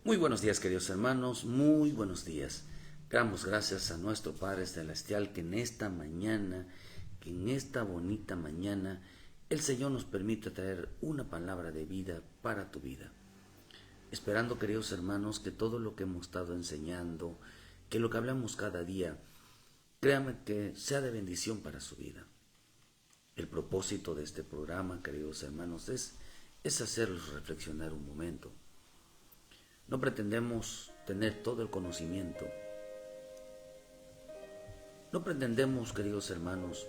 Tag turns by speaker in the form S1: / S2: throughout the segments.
S1: Muy buenos días, queridos hermanos, muy buenos días. Damos gracias a nuestro Padre Celestial que en esta mañana, que en esta bonita mañana, el Señor nos permite traer una palabra de vida para tu vida. Esperando, queridos hermanos, que todo lo que hemos estado enseñando, que lo que hablamos cada día, créanme que sea de bendición para su vida. El propósito de este programa, queridos hermanos, es hacerlos reflexionar un momento. No pretendemos tener todo el conocimiento. No pretendemos, queridos hermanos,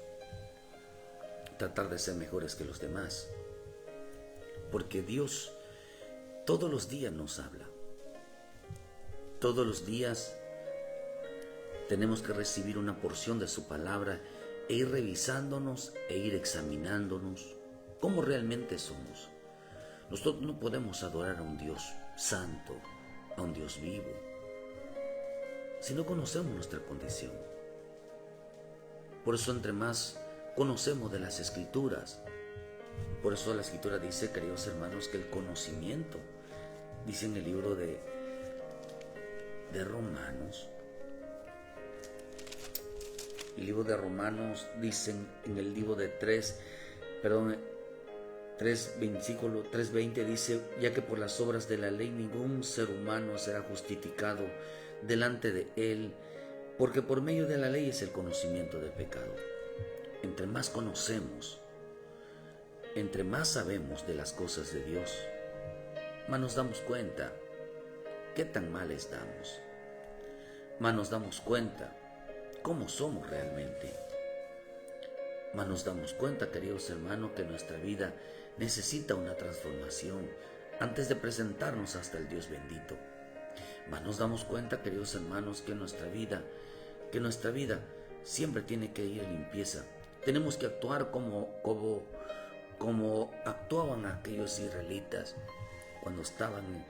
S1: tratar de ser mejores que los demás. Porque Dios todos los días nos habla. Todos los días tenemos que recibir una porción de su palabra e ir revisándonos e ir examinándonos cómo realmente somos. Nosotros no podemos adorar a un Dios santo, a un Dios vivo, si no conocemos nuestra condición. Por eso entre más conocemos de las Escrituras, por eso la Escritura dice, queridos hermanos, que el conocimiento, dice en el libro de Romanos, el libro de Romanos dice en el libro de 3:20 dice, ya que por las obras de la ley ningún ser humano será justificado delante de él, porque por medio de la ley es el conocimiento del pecado. Entre más conocemos, entre más sabemos de las cosas de Dios, más nos damos cuenta qué tan mal estamos, más nos damos cuenta cómo somos realmente. Mas nos damos cuenta, queridos hermanos, que nuestra vida necesita una transformación antes de presentarnos hasta el Dios bendito. Mas nos damos cuenta, queridos hermanos, que nuestra vida siempre tiene que ir en limpieza. Tenemos que actuar como actuaban aquellos israelitas cuando estaban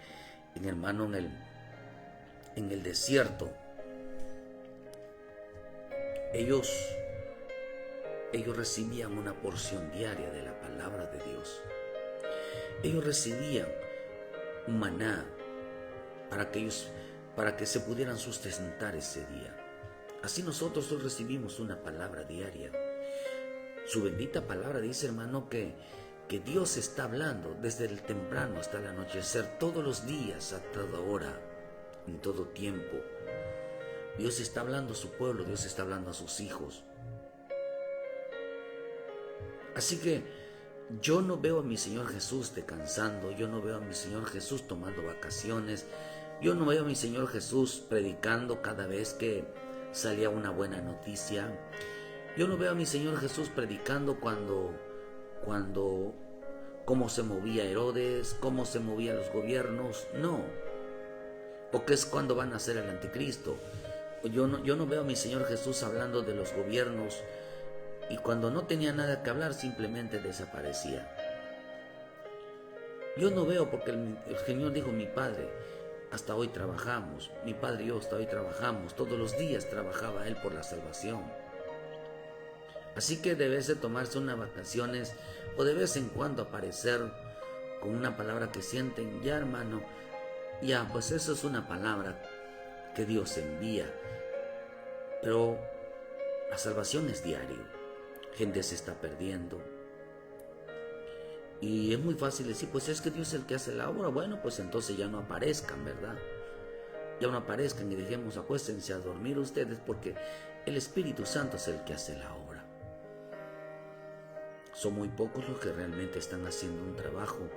S1: en el desierto. Ellos recibían una porción diaria de la palabra de Dios. Ellos recibían un maná para que se pudieran sustentar ese día. Así nosotros hoy recibimos una palabra diaria. Su bendita palabra dice, hermano, que Dios está hablando desde el temprano hasta el anochecer, todos los días, a toda hora, en todo tiempo. Dios está hablando a su pueblo, Dios está hablando a sus hijos. Así que yo no veo a mi Señor Jesús descansando, yo no veo a mi Señor Jesús tomando vacaciones, yo no veo a mi Señor Jesús predicando cada vez que salía una buena noticia, yo no veo a mi Señor Jesús predicando cuando cómo se movía Herodes, cómo se movían los gobiernos, no, o qué es cuando van a ser el anticristo. Yo no veo a mi Señor Jesús hablando de los gobiernos, y cuando no tenía nada que hablar simplemente desaparecía. Yo no veo, porque el Señor dijo, mi Padre, hasta hoy trabajamos, mi Padre y yo hasta hoy trabajamos, todos los días trabajaba Él por la salvación. Así que de vez de tomarse unas vacaciones o de vez en cuando aparecer con una palabra que sienten, ya hermano, ya pues eso es una palabra que Dios envía, pero la salvación es diario. Gente se está perdiendo. Y es muy fácil decir, pues es que Dios es el que hace la obra. Bueno, pues entonces ya no aparezcan, ¿verdad? Ya no aparezcan y dejemos, acuéstense a dormir ustedes, porque el Espíritu Santo es el que hace la obra. Son muy pocos los que realmente están haciendo un trabajo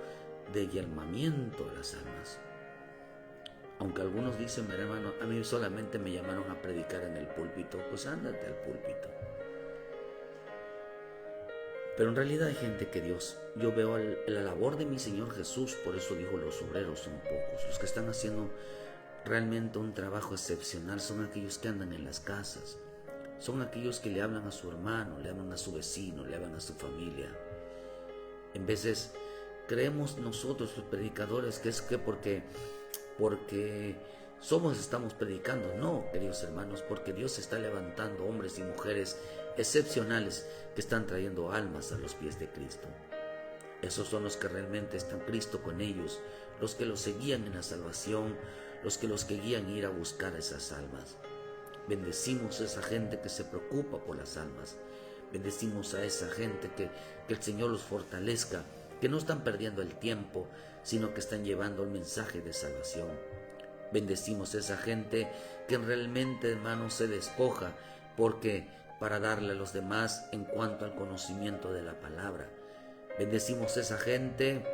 S1: de llamamiento a las almas. Aunque algunos dicen, hermano, a mí solamente me llamaron a predicar en el púlpito. Pues ándate al púlpito. Pero en realidad hay gente que yo veo la labor de mi Señor Jesús, por eso dijo, los obreros son pocos. Los que están haciendo realmente un trabajo excepcional son aquellos que andan en las casas, son aquellos que le hablan a su hermano, le hablan a su vecino, le hablan a su familia. En veces creemos nosotros los predicadores que es que porque estamos predicando. No, queridos hermanos, porque Dios está levantando hombres y mujeres excepcionales que están trayendo almas a los pies de Cristo. Esos son los que realmente están Cristo con ellos, los que los seguían en la salvación, los que los querían ir a buscar esas almas. Bendecimos a esa gente que se preocupa por las almas. Bendecimos a esa gente que el Señor los fortalezca, que no están perdiendo el tiempo, sino que están llevando el mensaje de salvación. Bendecimos a esa gente que realmente, hermanos, se despoja porque para darle a los demás en cuanto al conocimiento de la palabra. Bendecimos a esa gente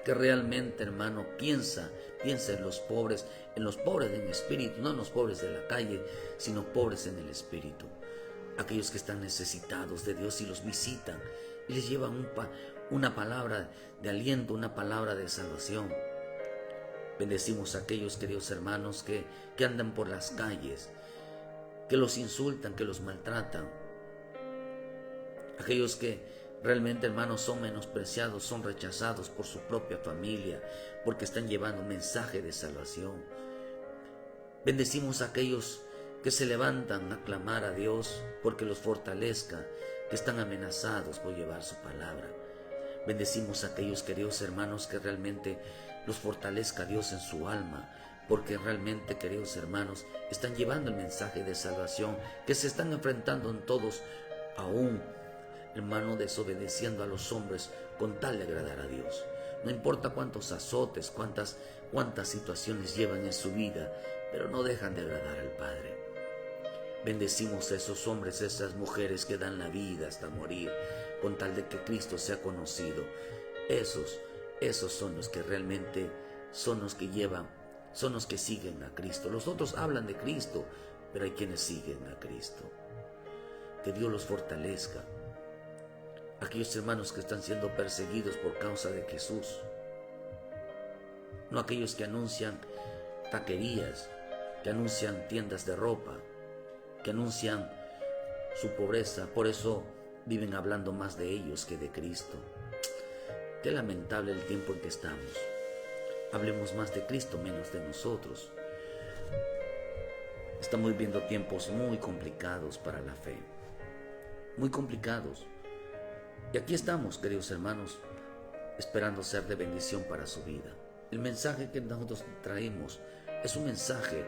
S1: que realmente, hermano, piensa en los pobres en espíritu, no en los pobres de la calle, sino pobres en el espíritu. Aquellos que están necesitados de Dios y los visitan y les llevan una palabra de aliento, una palabra de salvación. Bendecimos a aquellos, queridos hermanos, que andan por las calles, que los insultan, que los maltratan. Aquellos que realmente, hermanos, son menospreciados, son rechazados por su propia familia, porque están llevando un mensaje de salvación. Bendecimos a aquellos que se levantan a clamar a Dios porque los fortalezca, que están amenazados por llevar su palabra. Bendecimos a aquellos, queridos hermanos, que realmente los fortalezca Dios en su alma, porque realmente, queridos hermanos, están llevando el mensaje de salvación, que se están enfrentando en todos, aún, hermano, desobedeciendo a los hombres con tal de agradar a Dios. No importa cuántos azotes, cuántas situaciones llevan en su vida, pero no dejan de agradar al Padre. Bendecimos a esos hombres, a esas mujeres que dan la vida hasta morir, con tal de que Cristo sea conocido. Esos son los que realmente son los que llevan, son los que siguen a Cristo. Los otros hablan de Cristo, pero hay quienes siguen a Cristo. Que Dios los fortalezca. Aquellos hermanos que están siendo perseguidos por causa de Jesús. No aquellos que anuncian taquerías, que anuncian tiendas de ropa, que anuncian su pobreza. Por eso viven hablando más de ellos que de Cristo. Qué lamentable el tiempo en que estamos. Hablemos más de Cristo, menos de nosotros. Estamos viviendo tiempos muy complicados para la fe. Muy complicados. Y aquí estamos, queridos hermanos, esperando ser de bendición para su vida. El mensaje que nosotros traemos es un mensaje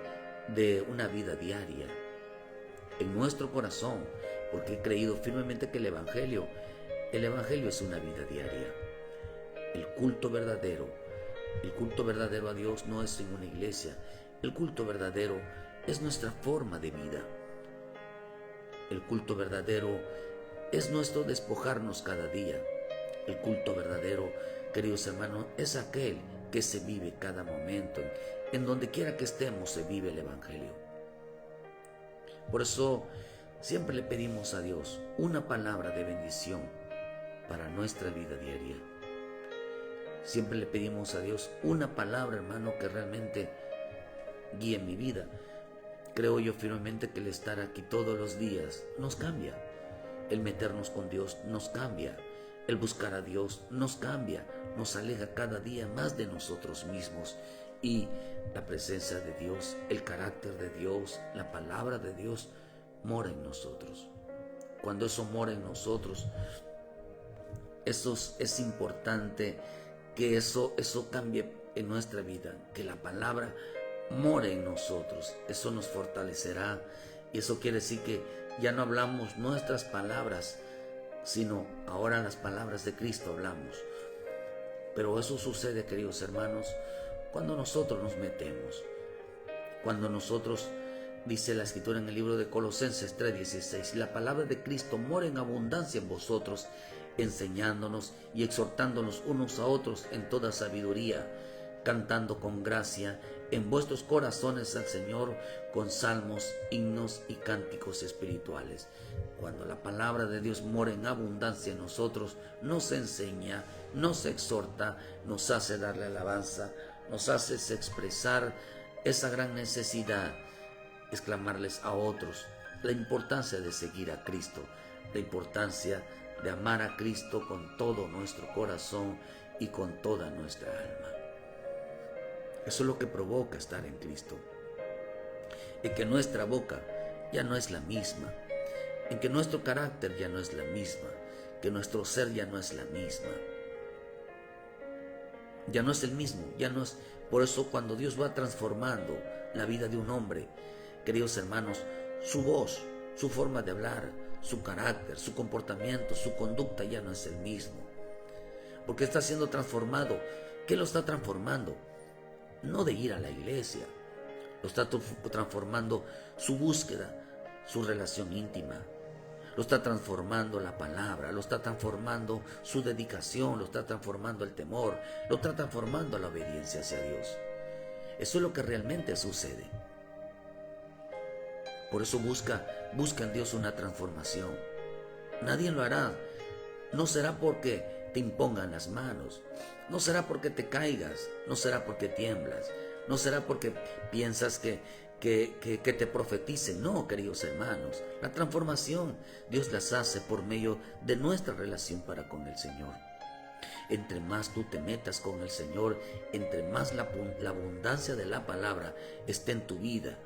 S1: de una vida diaria en nuestro corazón, porque he creído firmemente que el Evangelio es una vida diaria. El culto verdadero a Dios no es en una iglesia. El culto verdadero es nuestra forma de vida. El culto verdadero es nuestro despojarnos cada día. El culto verdadero, queridos hermanos, es aquel que se vive cada momento. En donde quiera que estemos se vive el Evangelio. Por eso siempre le pedimos a Dios una palabra de bendición para nuestra vida diaria. Siempre le pedimos a Dios una palabra, hermano, que realmente guíe mi vida. Creo yo firmemente que el estar aquí todos los días nos cambia. El meternos con Dios nos cambia. El buscar a Dios nos cambia. Nos aleja cada día más de nosotros mismos. Y la presencia de Dios, el carácter de Dios, la palabra de Dios mora en nosotros. Cuando eso mora en nosotros, eso es importante que eso cambie en nuestra vida, que la palabra more en nosotros. Eso nos fortalecerá y eso quiere decir que ya no hablamos nuestras palabras, sino ahora las palabras de Cristo hablamos. Pero eso sucede, queridos hermanos, cuando nosotros nos metemos, cuando nosotros, dice la Escritura en el libro de Colosenses 3:16, la palabra de Cristo mora en abundancia en vosotros, enseñándonos y exhortándonos unos a otros en toda sabiduría, cantando con gracia en vuestros corazones al Señor con salmos, himnos y cánticos espirituales. Cuando la palabra de Dios mora en abundancia en nosotros, nos enseña, nos exhorta, nos hace darle alabanza, nos hace expresar esa gran necesidad, exclamarles a otros la importancia de seguir a Cristo, la importancia de amar a Cristo con todo nuestro corazón y con toda nuestra alma. Eso es lo que provoca estar en Cristo. En que nuestra boca ya no es la misma, en que nuestro carácter ya no es la misma, que nuestro ser ya no es la misma. Ya no es el mismo, ya no es. Por eso cuando Dios va transformando la vida de un hombre, queridos hermanos, su voz, su forma de hablar, su carácter, su comportamiento, su conducta ya no es el mismo. Porque está siendo transformado. ¿Qué lo está transformando? No de ir a la iglesia. Lo está transformando su búsqueda, su relación íntima. Lo está transformando la palabra, lo está transformando su dedicación, lo está transformando el temor, lo está transformando la obediencia hacia Dios. Eso es lo que realmente sucede. Por eso busca en Dios una transformación. Nadie lo hará. No será porque te impongan las manos, no será porque te caigas, no será porque tiemblas, no será porque piensas que te profeticen. No, queridos hermanos, la transformación Dios las hace por medio de nuestra relación para con el Señor. Entre más tú te metas con el Señor, entre más la abundancia de la palabra esté en tu vida,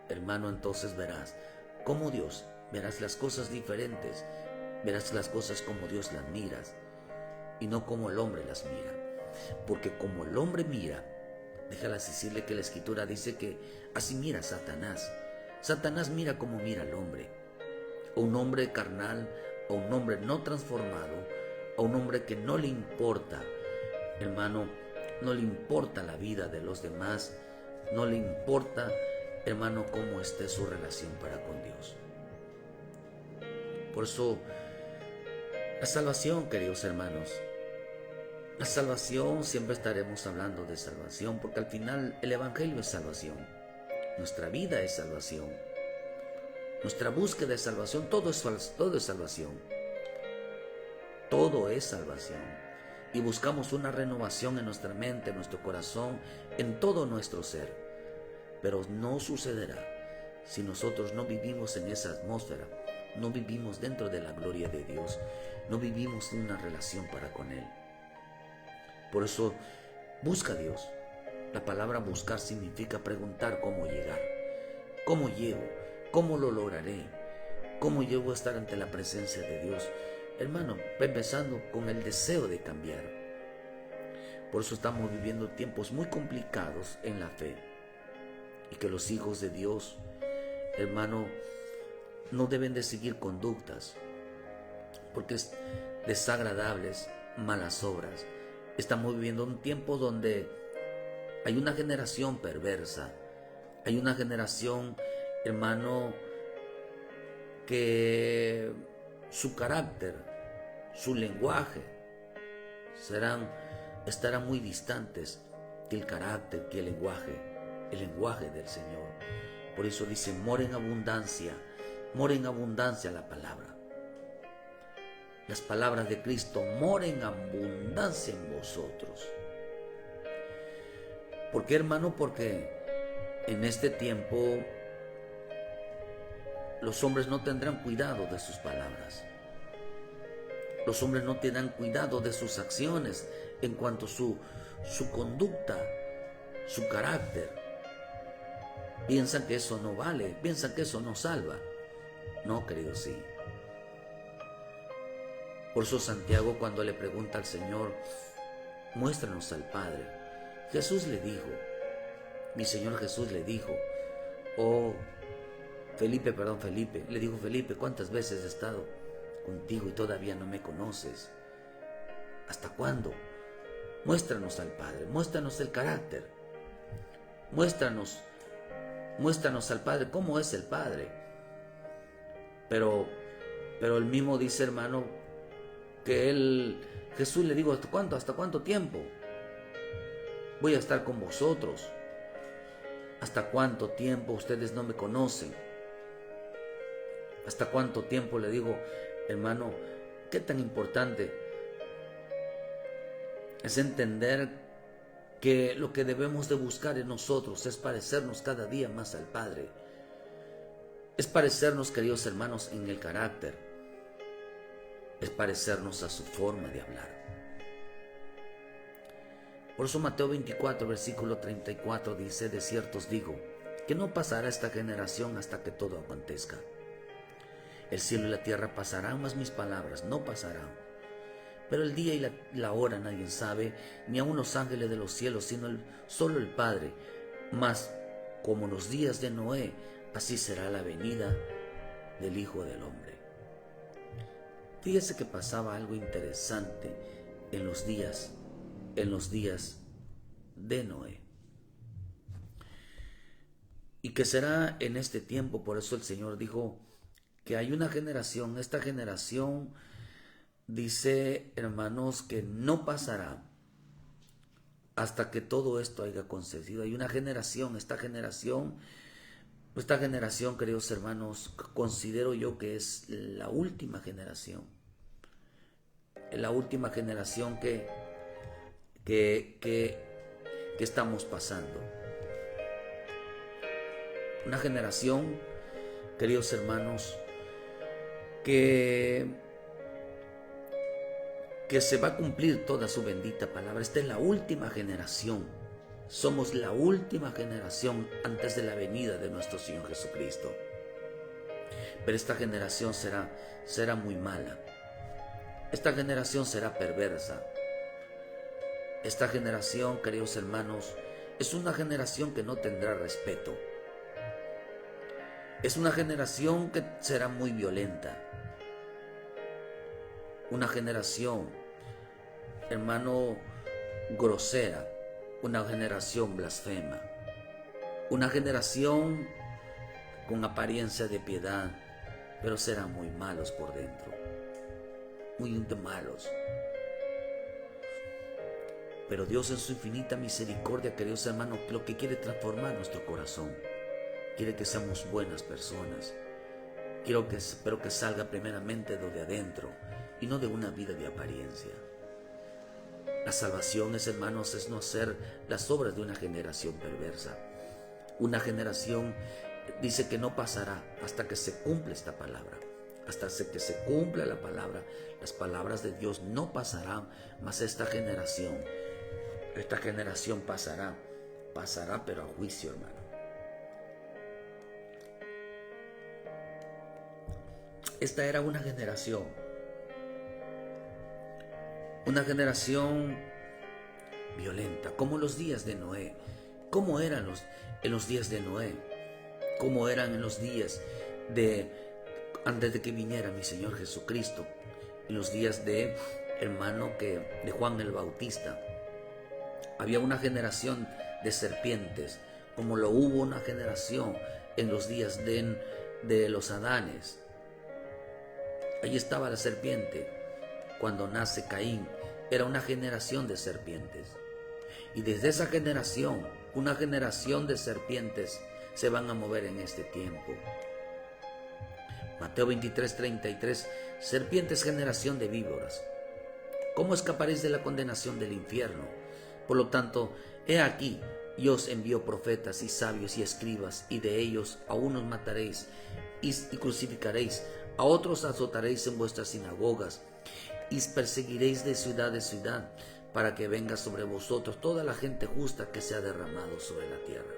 S1: hermano, entonces verás cómo Dios, verás las cosas diferentes, verás las cosas como Dios las miras y no como el hombre las mira. Porque como el hombre mira, déjalas decirle que la Escritura dice que así mira Satanás. Satanás mira como mira al hombre. O un hombre carnal, o un hombre no transformado, o un hombre que no le importa, hermano, no le importa la vida de los demás, no le importa, hermano, cómo esté su relación para con Dios. Por eso, la salvación, queridos hermanos, la salvación, siempre estaremos hablando de salvación, porque al final el Evangelio es salvación. Nuestra vida es salvación. Nuestra búsqueda es salvación. Todo es salvación. Todo es salvación. Y buscamos una renovación en nuestra mente, en nuestro corazón, en todo nuestro ser. Pero no sucederá si nosotros no vivimos en esa atmósfera, no vivimos dentro de la gloria de Dios, no vivimos en una relación para con Él. Por eso, busca a Dios. La palabra buscar significa preguntar cómo llegar. ¿Cómo llego? ¿Cómo lo lograré? ¿Cómo llego a estar ante la presencia de Dios? Hermano, empezando con el deseo de cambiar. Por eso estamos viviendo tiempos muy complicados en la fe. Y que los hijos de Dios, hermano, no deben de seguir conductas, porque es desagradables, malas obras. Estamos viviendo un tiempo donde hay una generación perversa, hay una generación, hermano, que su carácter, su lenguaje estarán muy distantes que el carácter, que el lenguaje del Señor. Por eso dice, mora en abundancia la palabra. Las palabras de Cristo, mora en abundancia en vosotros. ¿Por qué, hermano? Porque en este tiempo los hombres no tendrán cuidado de sus palabras. Los hombres no tendrán cuidado de sus acciones en cuanto a su conducta, su carácter. Piensan que eso no vale, piensan que eso no salva. No, querido, sí. Por eso Santiago, cuando le pregunta al Señor, muéstranos al Padre, Jesús le dijo, mi Señor Jesús le dijo, Felipe, le dijo, Felipe, ¿cuántas veces he estado contigo y todavía no me conoces? ¿Hasta cuándo? Muéstranos al Padre, muéstranos el carácter, muéstranos al Padre, cómo es el Padre. Pero él mismo dice, hermano, que Jesús le dijo, ¿hasta cuánto tiempo voy a estar con vosotros? ¿Hasta cuánto tiempo ustedes no me conocen? ¿Hasta cuánto tiempo? Le digo, hermano, qué tan importante es entender que lo que debemos de buscar en nosotros es parecernos cada día más al Padre. Es parecernos, queridos hermanos, en el carácter. Es parecernos a su forma de hablar. Por eso Mateo 24, versículo 34 dice, de cierto os digo, que no pasará esta generación hasta que todo acontezca. El cielo y la tierra pasarán, mas mis palabras no pasarán. Pero el día y la hora nadie sabe, ni aun los ángeles de los cielos, sino solo el Padre. Mas como los días de Noé, así será la venida del Hijo del Hombre. Fíjese que pasaba algo interesante en los días de Noé. Y que será en este tiempo. Por eso el Señor dijo que hay una generación, esta generación dice, hermanos, que no pasará hasta que todo esto haya concedido. Hay una generación, esta generación, queridos hermanos, considero yo que es la última generación. La última generación que estamos pasando. Una generación, queridos hermanos, que se va a cumplir toda su bendita palabra. Esta es la última generación. Somos la última generación antes de la venida de nuestro Señor Jesucristo. Pero esta generación será muy mala. Esta generación será perversa. Esta generación, queridos hermanos, es una generación que no tendrá respeto. Es una generación que será muy violenta. Una generación, hermano, grosera. Una generación blasfema. Una generación con apariencia de piedad, pero serán muy malos por dentro. Muy malos. Pero Dios en su infinita misericordia, queridos hermanos, lo que quiere transformar nuestro corazón. Quiere que seamos buenas personas. Espero que salga primeramente de adentro y no de una vida de apariencia. La salvación, hermanos, es no hacer las obras de una generación perversa. Una generación dice que no pasará hasta que se cumpla esta palabra. Hasta que se cumpla la palabra. Las palabras de Dios no pasarán, mas esta generación pasará pero a juicio, hermano. Esta era una generación violenta, como los días de Noé. ¿Cómo eran en los días de Noé? ¿Cómo eran en los días antes de que viniera mi Señor Jesucristo? En los días de Juan el Bautista. Había una generación de serpientes, como lo hubo una generación en los días de los Adanes. Allí estaba la serpiente. Cuando nace Caín, era una generación de serpientes. Y desde esa generación, una generación de serpientes se van a mover en este tiempo. Mateo 23:33, serpientes, generación de víboras, ¿cómo escaparéis de la condenación del infierno? Por lo tanto, he aquí, yo os envío profetas y sabios y escribas, y de ellos a unos mataréis y crucificaréis, a otros azotaréis en vuestras sinagogas, y perseguiréis de ciudad, para que venga sobre vosotros toda la gente justa que se ha derramado sobre la tierra.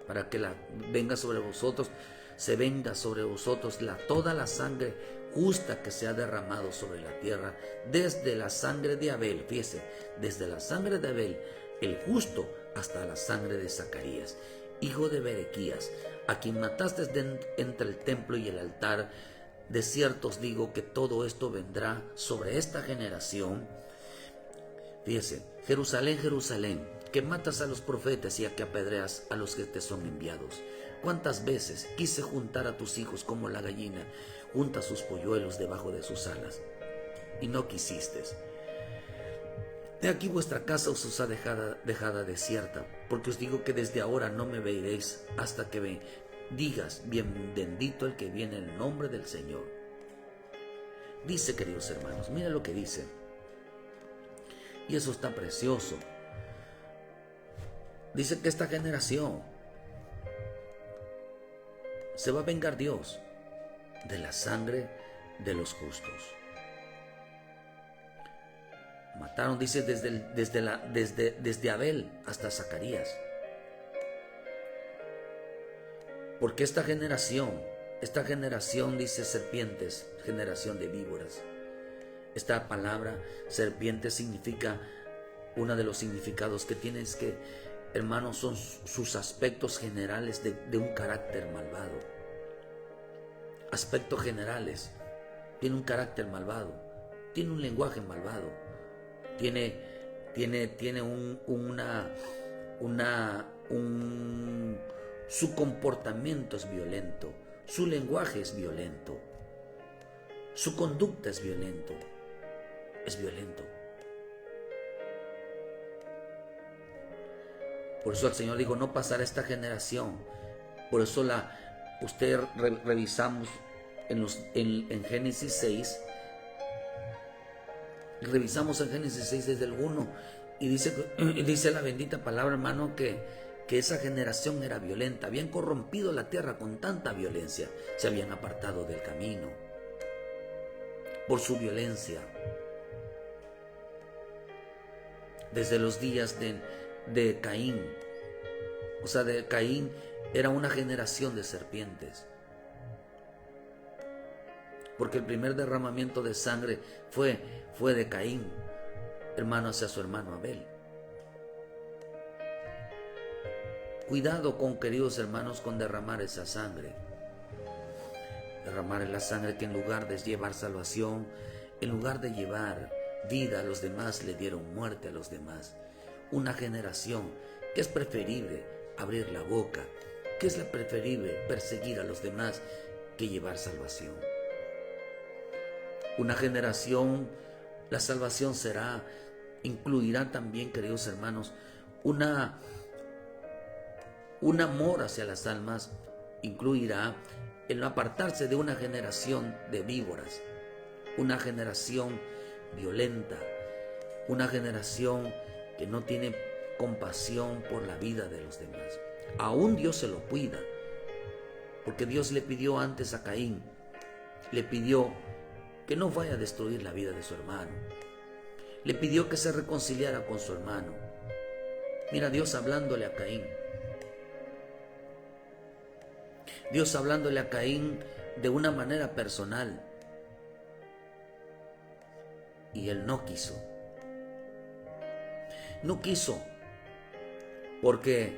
S1: Para que venga sobre vosotros toda la sangre justa que se ha derramado sobre la tierra, desde la sangre de Abel, fíjese, desde la sangre de Abel, el justo, hasta la sangre de Zacarías, hijo de Berequías, a quien mataste entre el templo y el altar. De cierto os digo que todo esto vendrá sobre esta generación. Fíjese, Jerusalén, Jerusalén, que matas a los profetas y a que apedreas a los que te son enviados. ¿Cuántas veces quise juntar a tus hijos como la gallina junta sus polluelos debajo de sus alas, y no quisiste? De aquí vuestra casa os ha dejada desierta, porque os digo que desde ahora no me veréis hasta que digas, bien bendito el que viene en el nombre del Señor. Dice, queridos hermanos, mira lo que dice. Y eso está precioso. Dice que esta generación se va a vengar Dios de la sangre de los justos. Mataron, dice, desde Abel hasta Zacarías. Porque esta generación dice serpientes, generación de víboras. Esta palabra serpiente significa, uno de los significados que tiene es que, hermanos, son sus aspectos generales de un carácter malvado. Aspectos generales. Tiene un carácter malvado. Tiene un lenguaje malvado. Su comportamiento es violento. Su lenguaje es violento. Su conducta es violento. Es violento. Por eso el Señor dijo, no pasará esta generación. Por eso revisamos en Génesis 6. Revisamos en Génesis 6 desde el 1. Y dice la bendita palabra, hermano, que esa generación era violenta. Habían corrompido la tierra con tanta violencia. Se habían apartado del camino por su violencia. Desde los días de Caín. O sea, de Caín era una generación de serpientes. Porque el primer derramamiento de sangre fue de Caín, hermano, hacia su hermano Abel. Cuidado queridos hermanos, con derramar esa sangre. Derramar la sangre que en lugar de llevar salvación, en lugar de llevar vida a los demás, le dieron muerte a los demás. Una generación que es preferible abrir la boca, que es preferible perseguir a los demás que llevar salvación. Una generación, la salvación incluirá también, queridos hermanos, un amor hacia las almas, incluirá el no apartarse de una generación de víboras, una generación violenta, una generación que no tiene compasión por la vida de los demás. Aún Dios se lo cuida, porque Dios le pidió antes a Caín, le pidió que no vaya a destruir la vida de su hermano, le pidió que se reconciliara con su hermano. Mira, Dios hablándole a Caín, Dios hablándole a Caín de una manera personal, y él no quiso. No quiso, porque,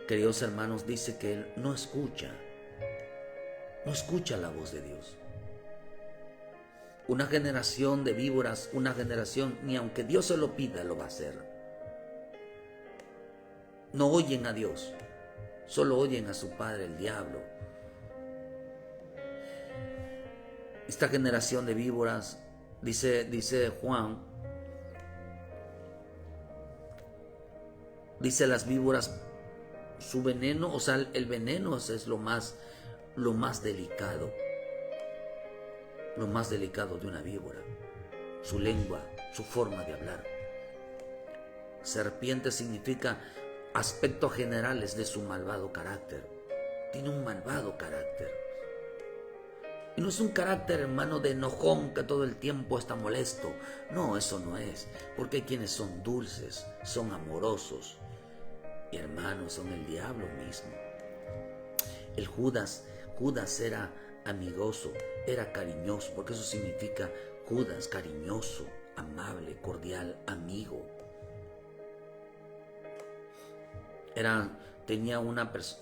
S1: queridos hermanos, dice que él no escucha la voz de Dios. Una generación de víboras, una generación, ni aunque Dios se lo pida, lo va a hacer. No oyen a Dios, solo oyen a su padre, el diablo. Esta generación de víboras, dice Juan, dice las víboras, su veneno, o sea, el veneno es lo más delicado. Lo más delicado de una víbora, su lengua, su forma de hablar. Serpiente significa aspectos generales de su malvado carácter. Tiene un malvado carácter. Y no es un carácter, hermano, de enojón que todo el tiempo está molesto. No, eso no es. Porque hay quienes son dulces, son amorosos. Y hermanos, son el diablo mismo. El Judas era amigoso, era cariñoso, porque eso significa Judas, cariñoso, amable, cordial, amigo. Era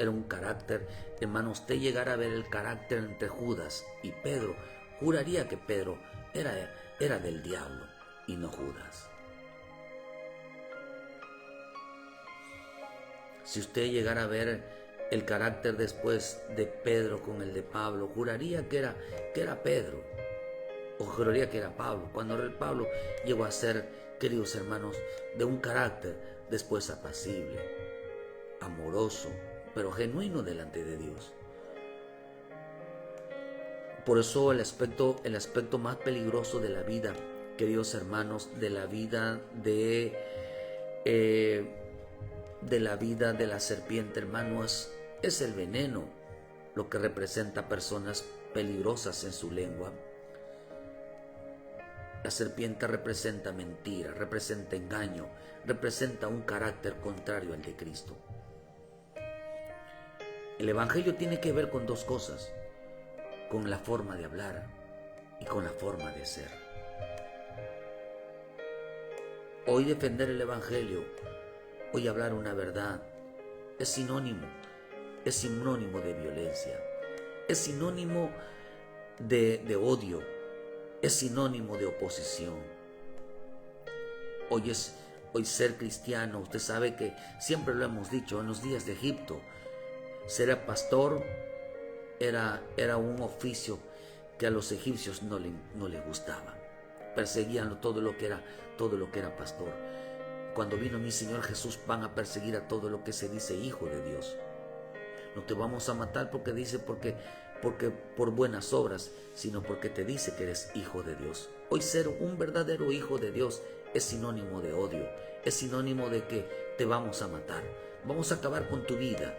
S1: un carácter, hermano. Usted llegara a ver el carácter entre Judas y Pedro, juraría que Pedro era del diablo y no Judas. Si usted llegara a ver el carácter después de Pedro con el de Pablo, juraría que era Pedro, o juraría que era Pablo, cuando el Pablo llegó a ser, queridos hermanos, de un carácter después apacible, amoroso, pero genuino delante de Dios. Por eso el aspecto más peligroso de la vida, queridos hermanos, de la vida de la serpiente, hermano, es el veneno, lo que representa personas peligrosas en su lengua. La serpiente representa mentira, representa engaño, representa un carácter contrario al de Cristo. El Evangelio tiene que ver con dos cosas: con la forma de hablar y con la forma de ser. Hoy defender el Evangelio, hoy hablar una verdad, es sinónimo de violencia, es sinónimo de odio, es sinónimo de oposición. Hoy ser cristiano, usted sabe que siempre lo hemos dicho, en los días de Egipto, ser pastor era un oficio que a los egipcios no les gustaba. Perseguían todo lo que era pastor. Cuando vino mi Señor Jesús, van a perseguir a todo lo que se dice hijo de Dios. No te vamos a matar porque por buenas obras, sino porque te dice que eres hijo de Dios. Hoy ser un verdadero hijo de Dios es sinónimo de odio, es sinónimo de que te vamos a matar, vamos a acabar con tu vida.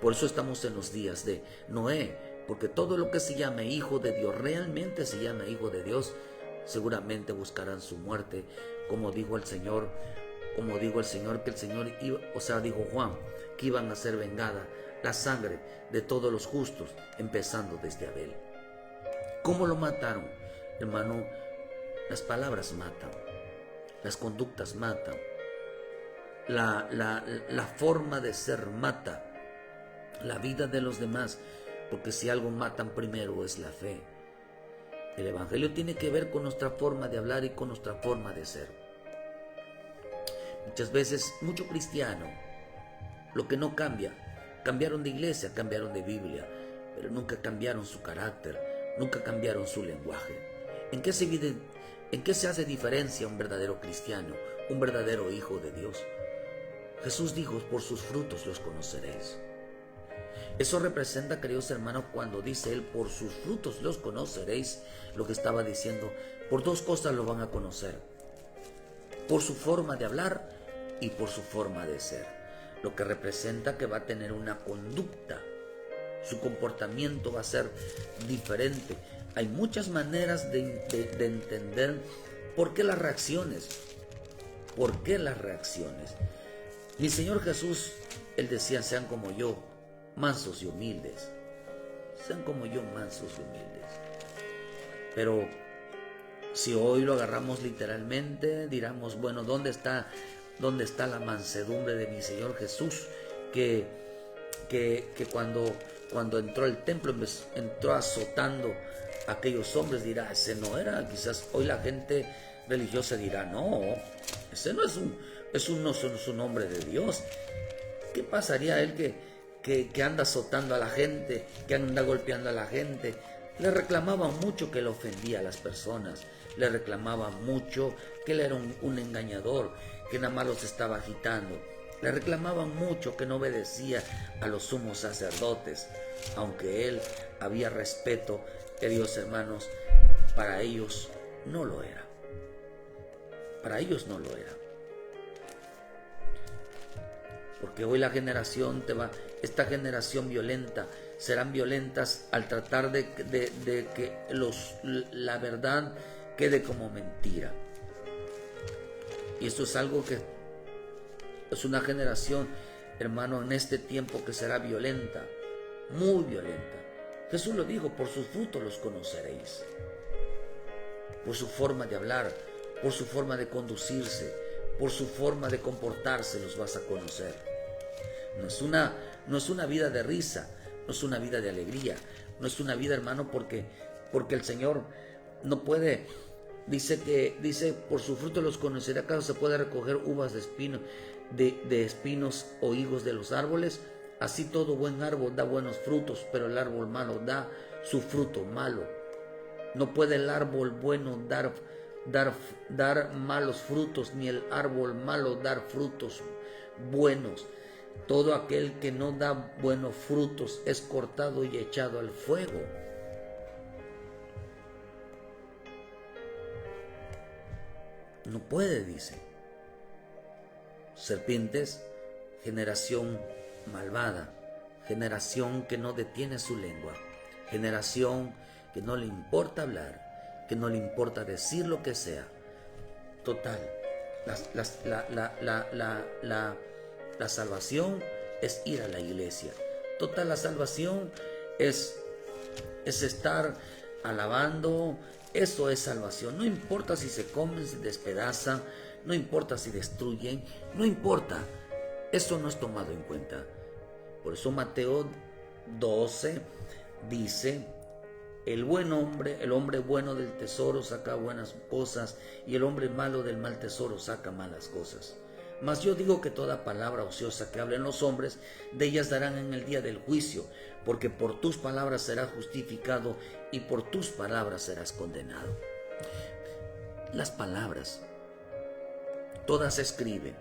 S1: Por eso estamos en los días de Noé, porque todo lo que se llame hijo de Dios, realmente se llame hijo de Dios, seguramente buscarán su muerte, como dijo el Señor que el Señor iba, dijo Juan, que iban a ser vengada la sangre de todos los justos, empezando desde Abel. ¿Cómo lo mataron? Hermano, las palabras matan, las conductas matan, la forma de ser mata, la vida de los demás, porque si algo matan primero es la fe. El Evangelio tiene que ver con nuestra forma de hablar y con nuestra forma de ser. Muchas veces, mucho cristiano, lo que no cambia, cambiaron de iglesia, cambiaron de Biblia, pero nunca cambiaron su carácter, nunca cambiaron su lenguaje. ¿En qué se hace diferencia un verdadero cristiano, un verdadero hijo de Dios? Jesús dijo, por sus frutos los conoceréis. Eso representa, queridos hermanos, cuando dice Él, por sus frutos los conoceréis, lo que estaba diciendo, por dos cosas lo van a conocer, por su forma de hablar y por su forma de ser, lo que representa que va a tener una conducta, su comportamiento va a ser diferente. Hay muchas maneras de entender por qué las reacciones, Mi Señor Jesús, Él decía, sean como yo, mansos y humildes. Sean como yo, mansos y humildes. Pero si hoy lo agarramos literalmente, diramos, bueno, ¿dónde está la mansedumbre de mi Señor Jesús? Que cuando entró al templo, entró azotando a aquellos hombres, dirá, ese no era. Quizás hoy la gente religiosa dirá, no, ese no es un hombre de Dios. ¿Qué pasaría a él que anda azotando a la gente, que anda golpeando a la gente? Le reclamaban mucho que le ofendía a las personas, le reclamaban mucho que él era un engañador, que nada más los estaba agitando, le reclamaban mucho que no obedecía a los sumos sacerdotes, aunque él había respeto, queridos hermanos, para ellos no lo era. Para ellos no lo era. Porque hoy esta generación violenta, serán violentas al tratar de que la verdad quede como mentira. Y esto es algo que es una generación, hermano, en este tiempo que será violenta, muy violenta. Jesús lo dijo, por sus frutos los conoceréis. Por su forma de hablar, por su forma de conducirse, por su forma de comportarse los vas a conocer. No es una vida de risa, no es una vida de alegría, no es una vida, hermano, porque el Señor no puede, dice por su fruto los conocerá. ¿Acaso se puede recoger uvas de espinos o higos de los árboles? Así todo buen árbol da buenos frutos, pero el árbol malo da su fruto malo. No puede el árbol bueno dar malos frutos, ni el árbol malo dar frutos buenos. Todo aquel que no da buenos frutos es cortado y echado al fuego. No puede, dice. Serpientes, generación malvada, generación que no detiene su lengua, generación que no le importa hablar, que no le importa decir lo que sea. Total, la salvación es ir a la iglesia. Total, la salvación es estar alabando. Eso es salvación. No importa si se comen, se despedazan, no importa si destruyen, no importa. Eso no es tomado en cuenta. Por eso Mateo 12 dice: el hombre bueno del tesoro saca buenas cosas, y el hombre malo del mal tesoro saca malas cosas. Mas yo digo que toda palabra ociosa que hablen los hombres, de ellas darán en el día del juicio, porque por tus palabras serás justificado y por tus palabras serás condenado. Las palabras, todas se escriben.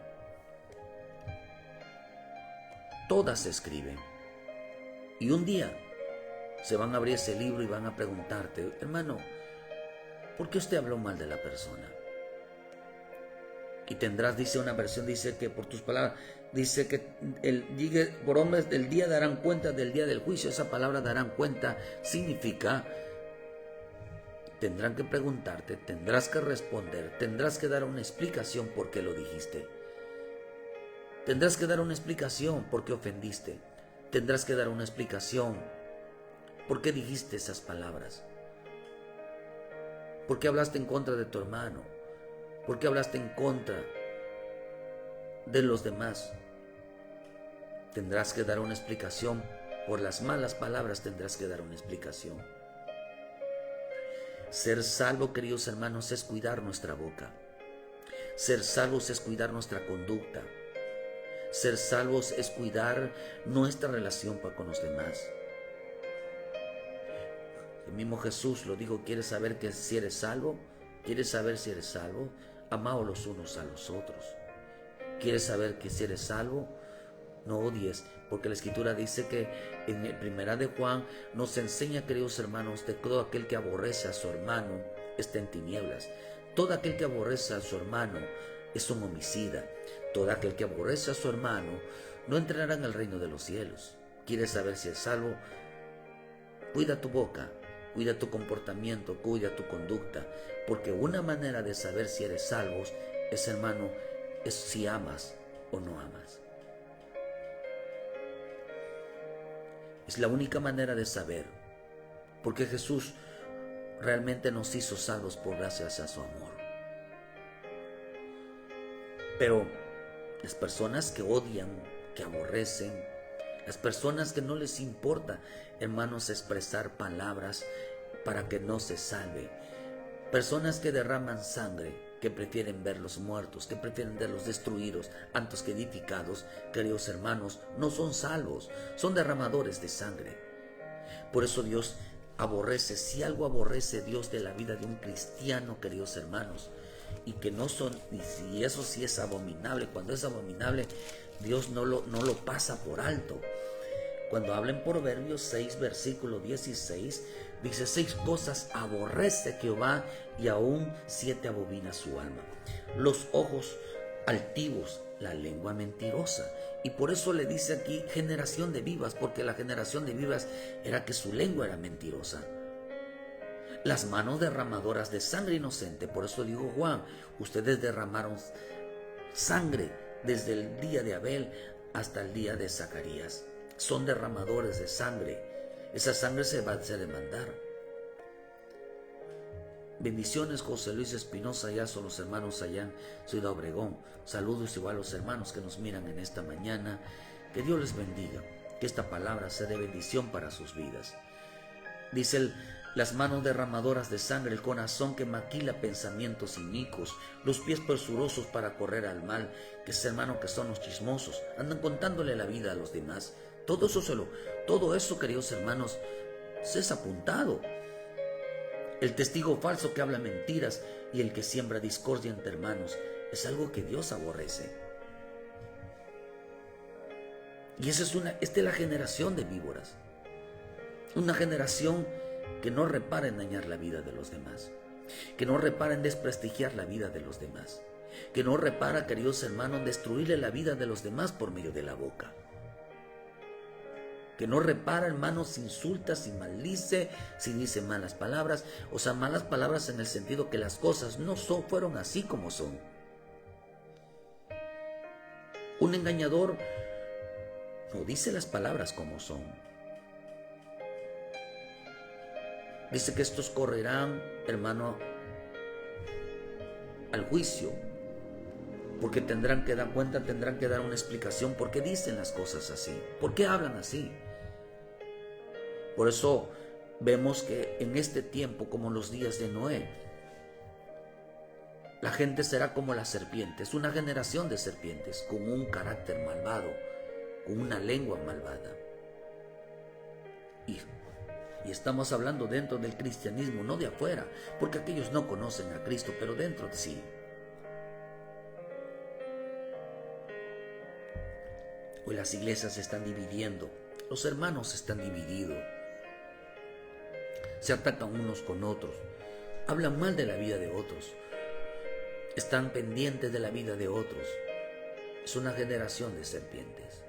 S1: Todas se escriben. Y un día se van a abrir ese libro y van a preguntarte: hermano, ¿por qué usted habló mal de la persona? Y tendrás, dice una versión, dice que por tus palabras, dice que por hombres del día darán cuenta del día del juicio. Esa palabra darán cuenta significa, tendrán que preguntarte, tendrás que responder, tendrás que dar una explicación por qué lo dijiste. Tendrás que dar una explicación por qué ofendiste. Tendrás que dar una explicación por qué dijiste esas palabras. ¿Por qué hablaste en contra de tu hermano? ¿Por qué hablaste en contra de los demás? Tendrás que dar una explicación. Por las malas palabras tendrás que dar una explicación. Ser salvo, queridos hermanos, es cuidar nuestra boca. Ser salvos es cuidar nuestra conducta. Ser salvos es cuidar nuestra relación para con los demás. El mismo Jesús lo dijo: ¿quieres saber que si eres salvo? ¿Quieres saber si eres salvo? Amaos los unos a los otros. ¿Quieres saber que si eres salvo? No odies, porque la Escritura dice que en el Primera de Juan nos enseña, queridos hermanos, de todo aquel que aborrece a su hermano está en tinieblas. Todo aquel que aborrece a su hermano es un homicida. Todo aquel que aborrece a su hermano no entrará en el reino de los cielos. ¿Quieres saber si es salvo? Cuida tu boca, cuida tu comportamiento, cuida tu conducta, porque una manera de saber si eres salvo es, hermano, es si amas o no amas. Es la única manera de saber, porque Jesús realmente nos hizo salvos por gracias a su amor. Pero las personas que odian, que aborrecen, las personas que no les importa, hermanos, expresar palabras para que no se salve, personas que derraman sangre, que prefieren verlos muertos, que prefieren verlos destruidos antes que edificados, queridos hermanos, no son salvos, son derramadores de sangre. Por eso Dios aborrece, si algo aborrece Dios de la vida de un cristiano, queridos hermanos, y que no son, y si eso sí es abominable, cuando es abominable, Dios no lo pasa por alto. Cuando habla en Proverbios 6, versículo 16, dice: 6 cosas aborrece Jehová, y aún 7 abomina su alma: los ojos altivos, la lengua mentirosa. Y por eso le dice aquí generación de vivas, porque la generación de vivas era que su lengua era mentirosa. Las manos derramadoras de sangre inocente. Por eso dijo Juan: ustedes derramaron sangre desde el día de Abel hasta el día de Zacarías. Son derramadores de sangre. Esa sangre se va a hacer demandar. Bendiciones, José Luis Espinosa, ya son los hermanos allá en Ciudad Obregón. Saludos igual a los hermanos que nos miran en esta mañana. Que Dios les bendiga, que esta palabra sea de bendición para sus vidas. Dice las manos derramadoras de sangre, el corazón que maquila pensamientos inicuos, los pies presurosos para correr al mal, que es hermano que son los chismosos, andan contándole la vida a los demás. Todo eso, queridos hermanos, se es apuntado. El testigo falso que habla mentiras y el que siembra discordia entre hermanos es algo que Dios aborrece. Y esta es la generación de víboras. Una generación que no repara en dañar la vida de los demás, que no repara en desprestigiar la vida de los demás, que no repara, queridos hermanos, en destruirle la vida de los demás por medio de la boca, que no repara, hermanos, si insulta, si maldice, si dice malas palabras, o sea, malas palabras en el sentido que las cosas no fueron así como son. Un engañador no dice las palabras como son. Dice que estos correrán, hermano, al juicio. porque tendrán que dar cuenta, tendrán que dar una explicación por qué dicen las cosas así, por qué hablan así. Por eso vemos que en este tiempo, como en los días de Noé, la gente será como las serpientes, una generación de serpientes con un carácter malvado, con una lengua malvada. Y estamos hablando dentro del cristianismo, no de afuera, porque aquellos no conocen a Cristo, pero dentro de sí. Hoy las iglesias se están dividiendo, los hermanos están divididos, se atacan unos con otros, hablan mal de la vida de otros, están pendientes de la vida de otros. Es una generación de serpientes.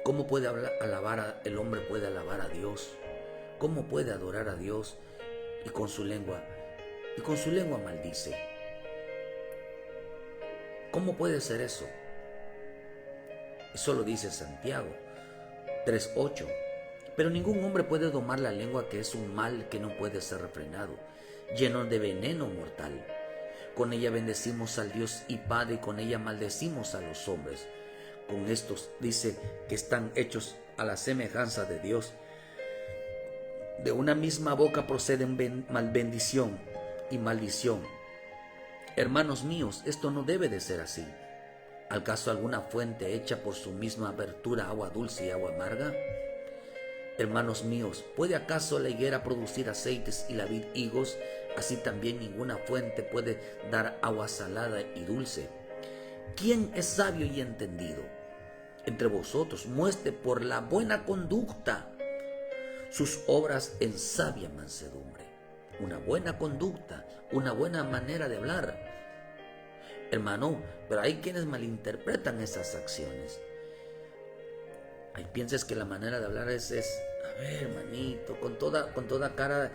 S1: ¿Cómo puede el hombre puede alabar a Dios? ¿Cómo puede adorar a Dios y con su lengua maldice? ¿Cómo puede ser eso? Eso lo dice Santiago 3:8. Pero ningún hombre puede domar la lengua, que es un mal que no puede ser refrenado, lleno de veneno mortal. Con ella bendecimos al Dios y Padre, y con ella maldecimos a los hombres. Con estos dice que están hechos a la semejanza de Dios. De una misma boca proceden bendición y maldición. Hermanos míos, esto no debe de ser así. ¿Acaso alguna fuente echa por su misma abertura agua dulce y agua amarga? Hermanos míos, ¿puede acaso la higuera producir aceites y la vid higos? Así también ninguna fuente puede dar agua salada y dulce. ¿Quién es sabio y entendido entre vosotros? Muestre por la buena conducta sus obras en sabia mansedumbre. Una buena conducta, una buena manera de hablar. Hermano, pero hay quienes malinterpretan esas acciones. Hay piensas que la manera de hablar es a ver, hermanito, con toda cara,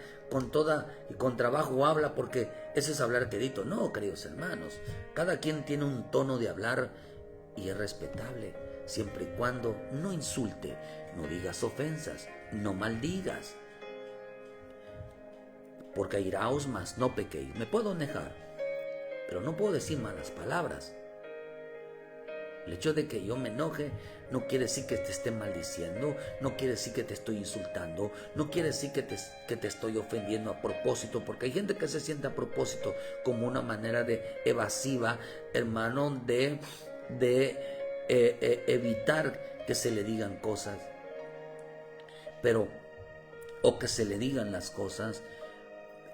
S1: y con trabajo habla, porque ese es hablar quedito. No, queridos hermanos, cada quien tiene un tono de hablar y es respetable, siempre y cuando no insulte, no digas ofensas, no maldigas. Porque airaos más, no pequéis. Me puedo enojar, pero no puedo decir malas palabras. El hecho de que yo me enoje no quiere decir que te esté maldiciendo, no quiere decir que te estoy insultando, no quiere decir que te estoy ofendiendo a propósito, porque hay gente que se siente a propósito como una manera de evasiva, hermano, de evitar que se le digan cosas, o que se le digan las cosas.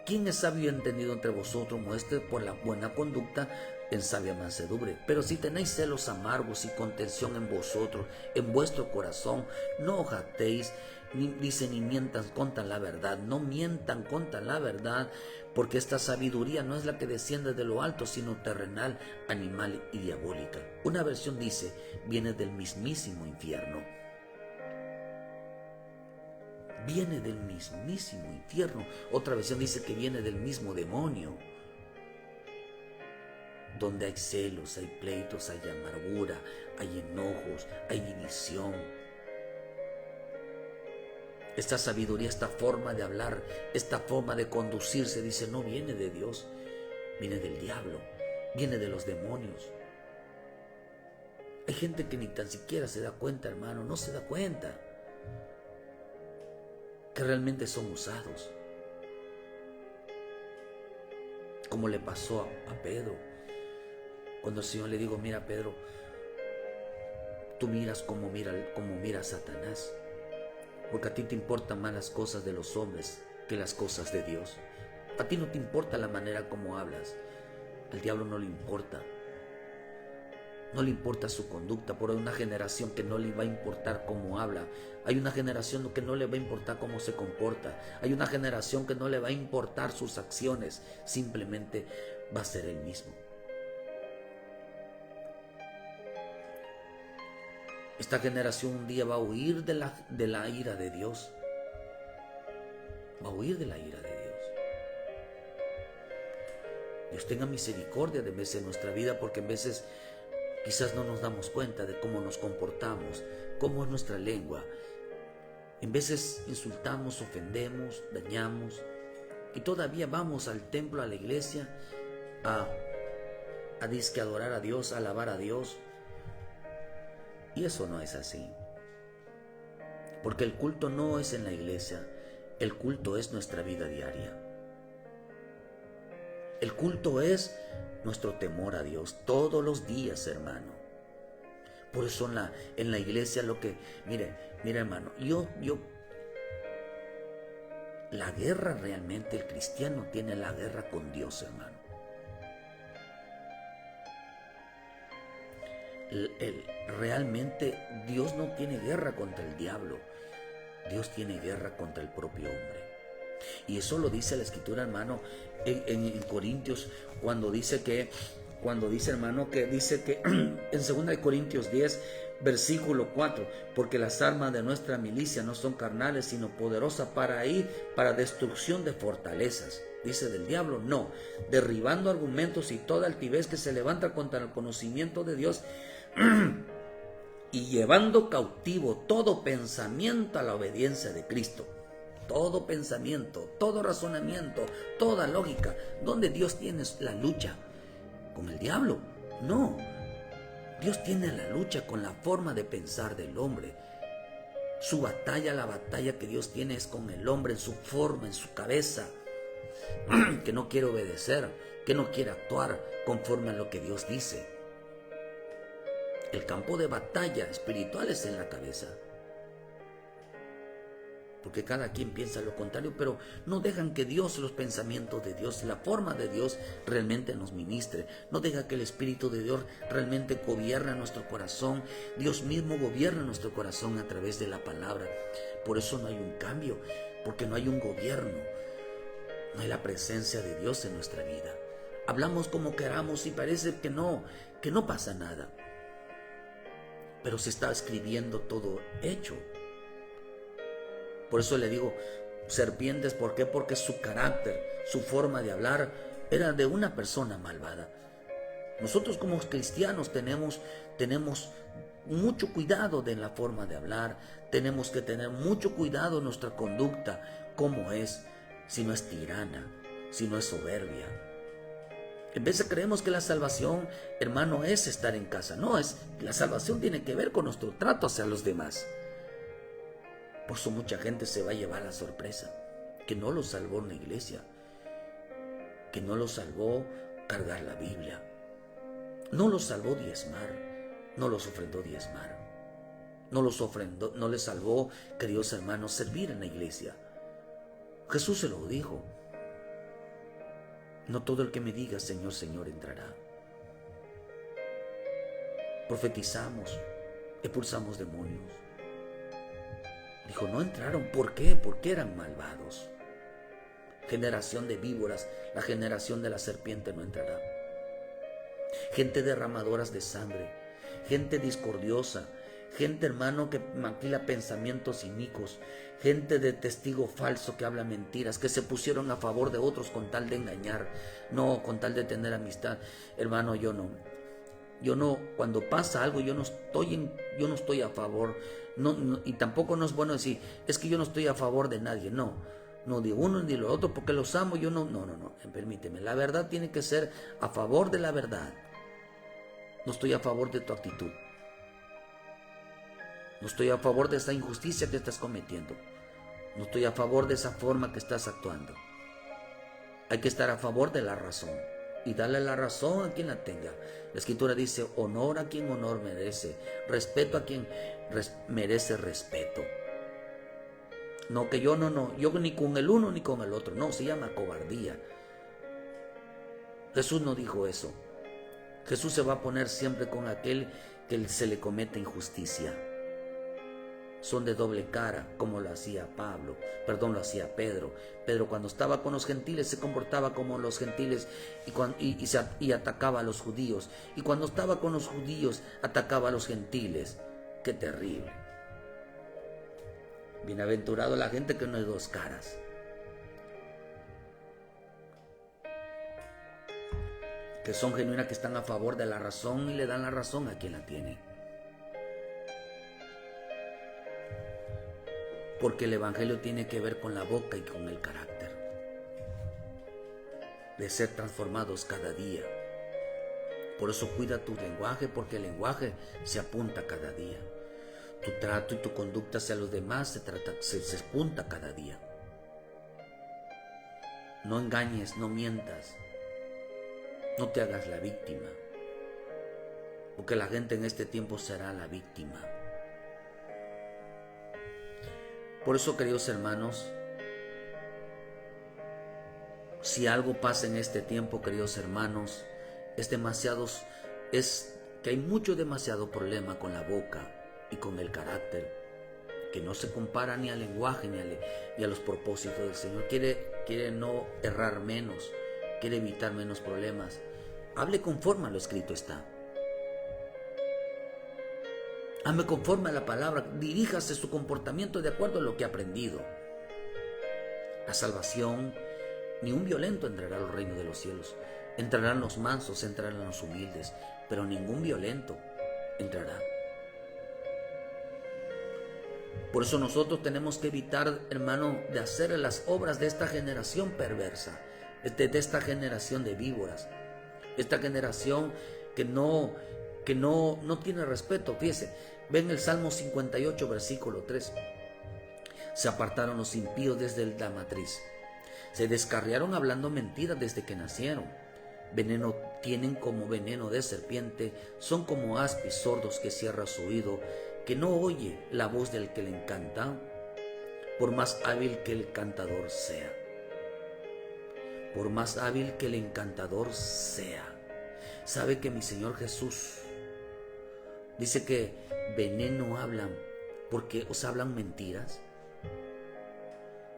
S1: ¿Quién es sabio y entendido entre vosotros? Muestre por la buena conducta en sabia mansedumbre. Pero si tenéis celos amargos y contención en vosotros, en vuestro corazón, no os jactéis, ni mientan contra la verdad. No mientan contra la verdad, porque esta sabiduría no es la que desciende de lo alto, sino terrenal, animal y diabólica. Una versión dice, viene del mismísimo infierno. Viene del mismísimo infierno. Otra versión dice que viene del mismo demonio. Donde hay celos, hay pleitos, hay amargura, hay enojos, hay división. Esta sabiduría, esta forma de hablar, esta forma de conducirse, dice, no viene de Dios, viene del diablo, viene de los demonios. Hay gente que ni tan siquiera se da cuenta, hermano, no se da cuenta que realmente son usados, como le pasó a Pedro, cuando el Señor le dijo, mira Pedro, tú miras como mira Satanás, porque a ti te importan más las cosas de los hombres que las cosas de Dios. A ti no te importa la manera como hablas, al diablo no le importa. No le importa su conducta, por una generación que no le va a importar cómo habla. Hay una generación que no le va a importar cómo se comporta. Hay una generación que no le va a importar sus acciones. Simplemente va a ser él mismo. Esta generación un día va a huir de la ira de Dios. Va a huir de la ira de Dios. Dios tenga misericordia de veces en nuestra vida, porque en veces quizás no nos damos cuenta de cómo nos comportamos, cómo es nuestra lengua. En veces insultamos, ofendemos, dañamos, y todavía vamos al templo, a la iglesia, a disque adorar a Dios, a alabar a Dios. Y eso no es así. Porque el culto no es en la iglesia, el culto es nuestra vida diaria. El culto es nuestro temor a Dios todos los días, hermano. Por eso en la iglesia mire hermano, la guerra realmente, el cristiano tiene la guerra con Dios, hermano. Realmente Dios no tiene guerra contra el diablo. Dios tiene guerra contra el propio hombre. Y eso lo dice la Escritura, hermano, en Corintios, cuando dice, hermano, que dice que en 2 Corintios 10, versículo 4, porque las armas de nuestra milicia no son carnales, sino poderosas para destrucción de fortalezas. Dice del diablo, no, derribando argumentos y toda altivez que se levanta contra el conocimiento de Dios y llevando cautivo todo pensamiento a la obediencia de Cristo. Todo pensamiento, todo razonamiento, toda lógica. ¿Dónde Dios tiene la lucha? ¿Con el diablo? No. Dios tiene la lucha con la forma de pensar del hombre. Su batalla, la batalla que Dios tiene es con el hombre en su forma, en su cabeza, que no quiere obedecer, que no quiere actuar conforme a lo que Dios dice. El campo de batalla espiritual es en la cabeza. Porque cada quien piensa lo contrario, pero no dejan que Dios, los pensamientos de Dios, la forma de Dios realmente nos ministre. No deja que el Espíritu de Dios realmente gobierne nuestro corazón. Dios mismo gobierna nuestro corazón a través de la palabra. Por eso no hay un cambio, porque no hay un gobierno. No hay la presencia de Dios en nuestra vida. Hablamos como queramos y parece que no pasa nada. Pero se está escribiendo todo hecho. Por eso le digo, serpientes, ¿por qué? Porque su carácter, su forma de hablar era de una persona malvada. Nosotros como cristianos tenemos mucho cuidado de la forma de hablar, tenemos que tener mucho cuidado en nuestra conducta, cómo es, si no es tirana, si no es soberbia. En vez de creemos que la salvación, hermano, es estar en casa. No, la salvación tiene que ver con nuestro trato hacia los demás. Por eso mucha gente se va a llevar la sorpresa, que no lo salvó una iglesia, que no lo salvó cargar la Biblia, no lo salvó diezmar, no los ofrendó diezmar, no les salvó, queridos hermanos, servir en la iglesia. Jesús se lo dijo, no todo el que me diga Señor, Señor entrará. Profetizamos, expulsamos demonios. Dijo, no entraron. ¿Por qué? Porque eran malvados. Generación de víboras, la generación de la serpiente no entrará. Gente derramadoras de sangre, gente discordiosa, gente, hermano, que maquila pensamientos inicuos, gente de testigo falso que habla mentiras, que se pusieron a favor de otros con tal de engañar, no con tal de tener amistad. Hermano, yo no, cuando pasa algo, yo no estoy a favor, y tampoco no es bueno decir, es que yo no estoy a favor de nadie, no de uno ni de lo otro, porque los amo, yo no, permíteme, la verdad tiene que ser a favor de la verdad, no estoy a favor de tu actitud, no estoy a favor de esa injusticia que estás cometiendo, no estoy a favor de esa forma que estás actuando, hay que estar a favor de la razón. Y darle la razón a quien la tenga. La Escritura dice, honor a quien honor merece, respeto a quien merece respeto. No, que yo ni con el uno ni con el otro. No, se llama cobardía. Jesús no dijo eso. Jesús se va a poner siempre con aquel que se le comete injusticia. Son de doble cara, como lo hacía lo hacía Pedro. Pedro, cuando estaba con los gentiles, se comportaba como los gentiles y atacaba a los judíos. Y cuando estaba con los judíos, atacaba a los gentiles. ¡Qué terrible! Bienaventurado la gente que no es dos caras. Que son genuinas, que están a favor de la razón y le dan la razón a quien la tiene. Porque el Evangelio tiene que ver con la boca y con el carácter. De ser transformados cada día. Por eso cuida tu lenguaje, porque el lenguaje se apunta cada día. Tu trato y tu conducta hacia los demás se apunta cada día. No engañes, no mientas, no te hagas la víctima, porque la gente en este tiempo será la víctima. Por eso, queridos hermanos, si algo pasa en este tiempo, queridos hermanos, es que hay demasiado problema con la boca y con el carácter, que no se compara ni al lenguaje ni a los propósitos del Señor. Quiere no errar menos, quiere evitar menos problemas. Hable conforme a lo escrito está. Hable conforme a la palabra, diríjase su comportamiento de acuerdo a lo que ha aprendido. La salvación, ni un violento entrará al reino de los cielos. Entrarán los mansos, entrarán los humildes, pero ningún violento entrará. Por eso nosotros tenemos que evitar, hermano, de hacer las obras de esta generación perversa, de esta generación de víboras, esta generación que no tiene respeto. Fíjese, ven el Salmo 58, versículo 3. Se apartaron los impíos desde la matriz. Se descarriaron hablando mentiras desde que nacieron. Veneno tienen como veneno de serpiente, son como aspis sordos que cierra su oído, que no oye la voz del que le encanta, por más hábil que el cantador sea. Por más hábil que el encantador sea. ¿Sabe que mi Señor Jesús dice que veneno hablan porque os hablan mentiras?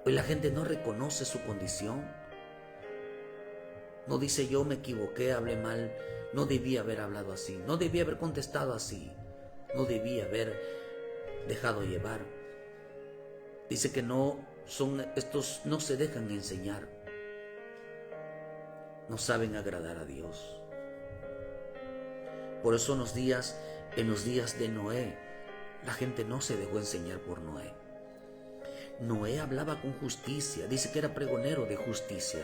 S1: Hoy la gente no reconoce su condición. No dice yo me equivoqué, hablé mal, no debía haber hablado así, no debía haber contestado así, no debía haber dejado llevar. Dice que estos no se dejan enseñar, no saben agradar a Dios. Por eso en los días de Noé, la gente no se dejó enseñar por Noé. Noé hablaba con justicia, dice que era pregonero de justicia,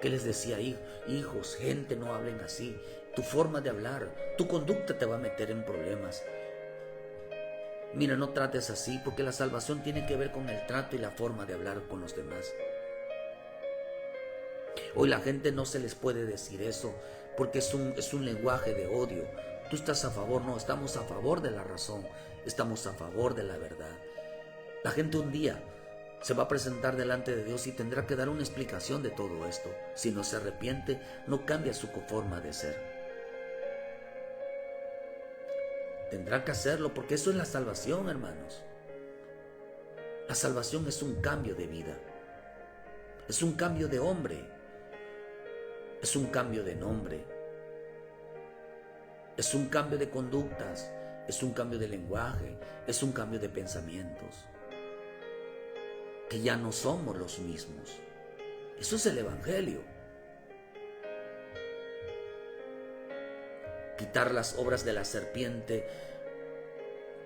S1: que les decía, hijos, gente, no hablen así. Tu forma de hablar, tu conducta te va a meter en problemas. Mira, no trates así, porque la salvación tiene que ver con el trato y la forma de hablar con los demás. Hoy la gente no se les puede decir eso, porque es un lenguaje de odio. Tú estás a favor, no, estamos a favor de la razón, estamos a favor de la verdad. La gente un día se va a presentar delante de Dios y tendrá que dar una explicación de todo esto. Si no se arrepiente, no cambia su forma de ser. Tendrá que hacerlo porque eso es la salvación, hermanos. La salvación es un cambio de vida. Es un cambio de hombre. Es un cambio de nombre. Es un cambio de conductas. Es un cambio de lenguaje. Es un cambio de pensamientos. Que ya no somos los mismos. Eso es el Evangelio. Quitar las obras de la serpiente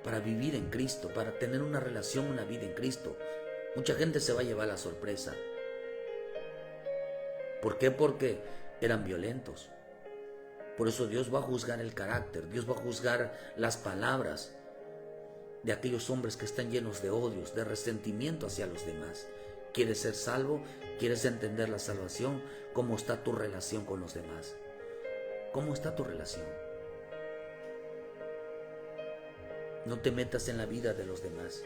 S1: para vivir en Cristo, para tener una relación, una vida en Cristo. Mucha gente se va a llevar la sorpresa. ¿Por qué? Porque eran violentos. Por eso Dios va a juzgar el carácter, Dios va a juzgar las palabras de aquellos hombres que están llenos de odios, de resentimiento hacia los demás. ¿Quieres ser salvo? ¿Quieres entender la salvación? ¿Cómo está tu relación con los demás? ¿Cómo está tu relación? No te metas en la vida de los demás.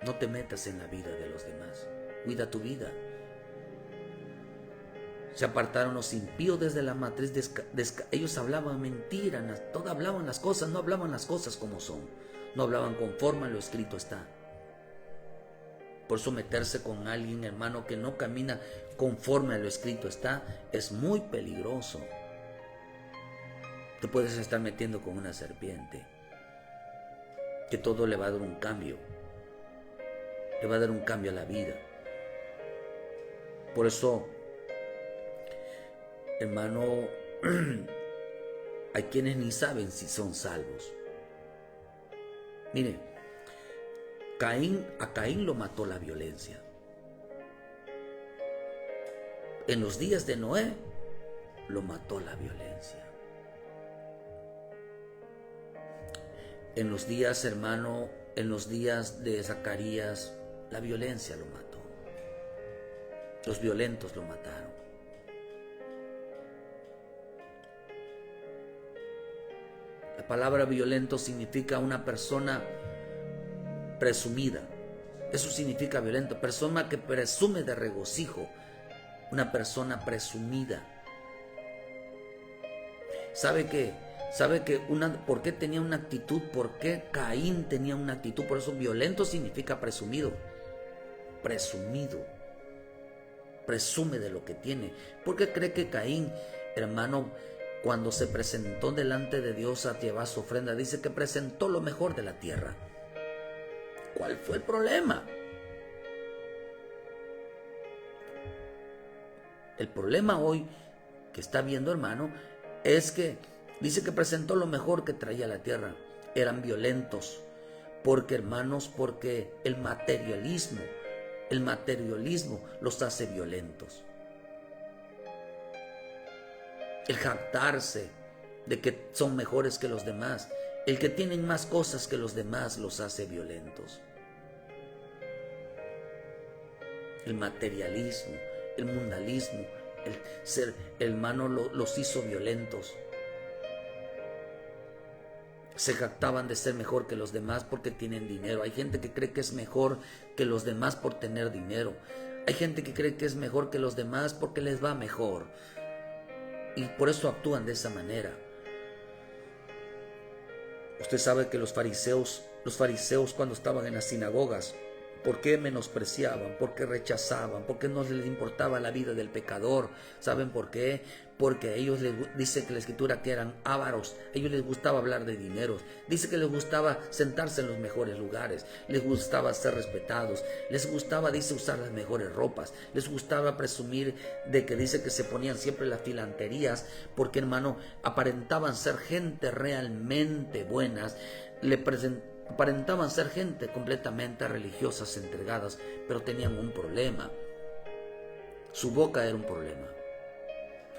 S1: No te metas en la vida de los demás. Cuida tu vida. Se apartaron los impíos desde la matriz. Ellos hablaban mentiras, todos hablaban las cosas, no hablaban las cosas como son. No hablaban conforme a lo escrito está. Por eso meterse con alguien, hermano, que no camina conforme a lo escrito está, es muy peligroso. Te puedes estar metiendo con una serpiente, que todo le va a dar un cambio. Le va a dar un cambio a la vida. Por eso, hermano, hay quienes ni saben si son salvos. Mire, a Caín lo mató la violencia. En los días de Noé lo mató la violencia. En los días, hermano, en los días de Zacarías, la violencia lo mató. Los violentos lo mataron. La palabra violento significa una persona presumida. Eso significa violento, persona que presume de regocijo, una persona presumida. ¿Sabe qué? ¿Por qué tenía una actitud? ¿Por qué Caín tenía una actitud? Por eso violento significa presumido. Presumido. Presume de lo que tiene. ¿Por qué cree que Caín, hermano, cuando se presentó delante de Dios a llevar su ofrenda, dice que presentó lo mejor de la tierra? ¿Cuál fue el problema? El problema hoy que está viendo, hermano, es que dice que presentó lo mejor que traía la tierra. Eran violentos. Porque, hermanos, porque el materialismo los hace violentos. El jactarse de que son mejores que los demás, el que tienen más cosas que los demás, los hace violentos. El materialismo, el mundanismo, el ser hermano los hizo violentos. Se jactaban de ser mejor que los demás porque tienen dinero. Hay gente que cree que es mejor que los demás por tener dinero. Hay gente que cree que es mejor que los demás porque les va mejor. Y por eso actúan de esa manera. Usted sabe que los fariseos cuando estaban en las sinagogas, ¿por qué menospreciaban? ¿Por qué rechazaban? ¿Por qué no les importaba la vida del pecador? ¿Saben por qué? Porque a ellos les dice que la escritura que eran ávaros. A ellos les gustaba hablar de dinero. Dice que les gustaba sentarse en los mejores lugares. Les gustaba ser respetados. Les gustaba, dice, usar las mejores ropas. Les gustaba presumir de que dice que se ponían siempre las filanterías. Porque, hermano, aparentaban ser gente realmente buenas. Aparentaban ser gente completamente religiosas, entregadas, pero tenían un problema. Su boca era un problema.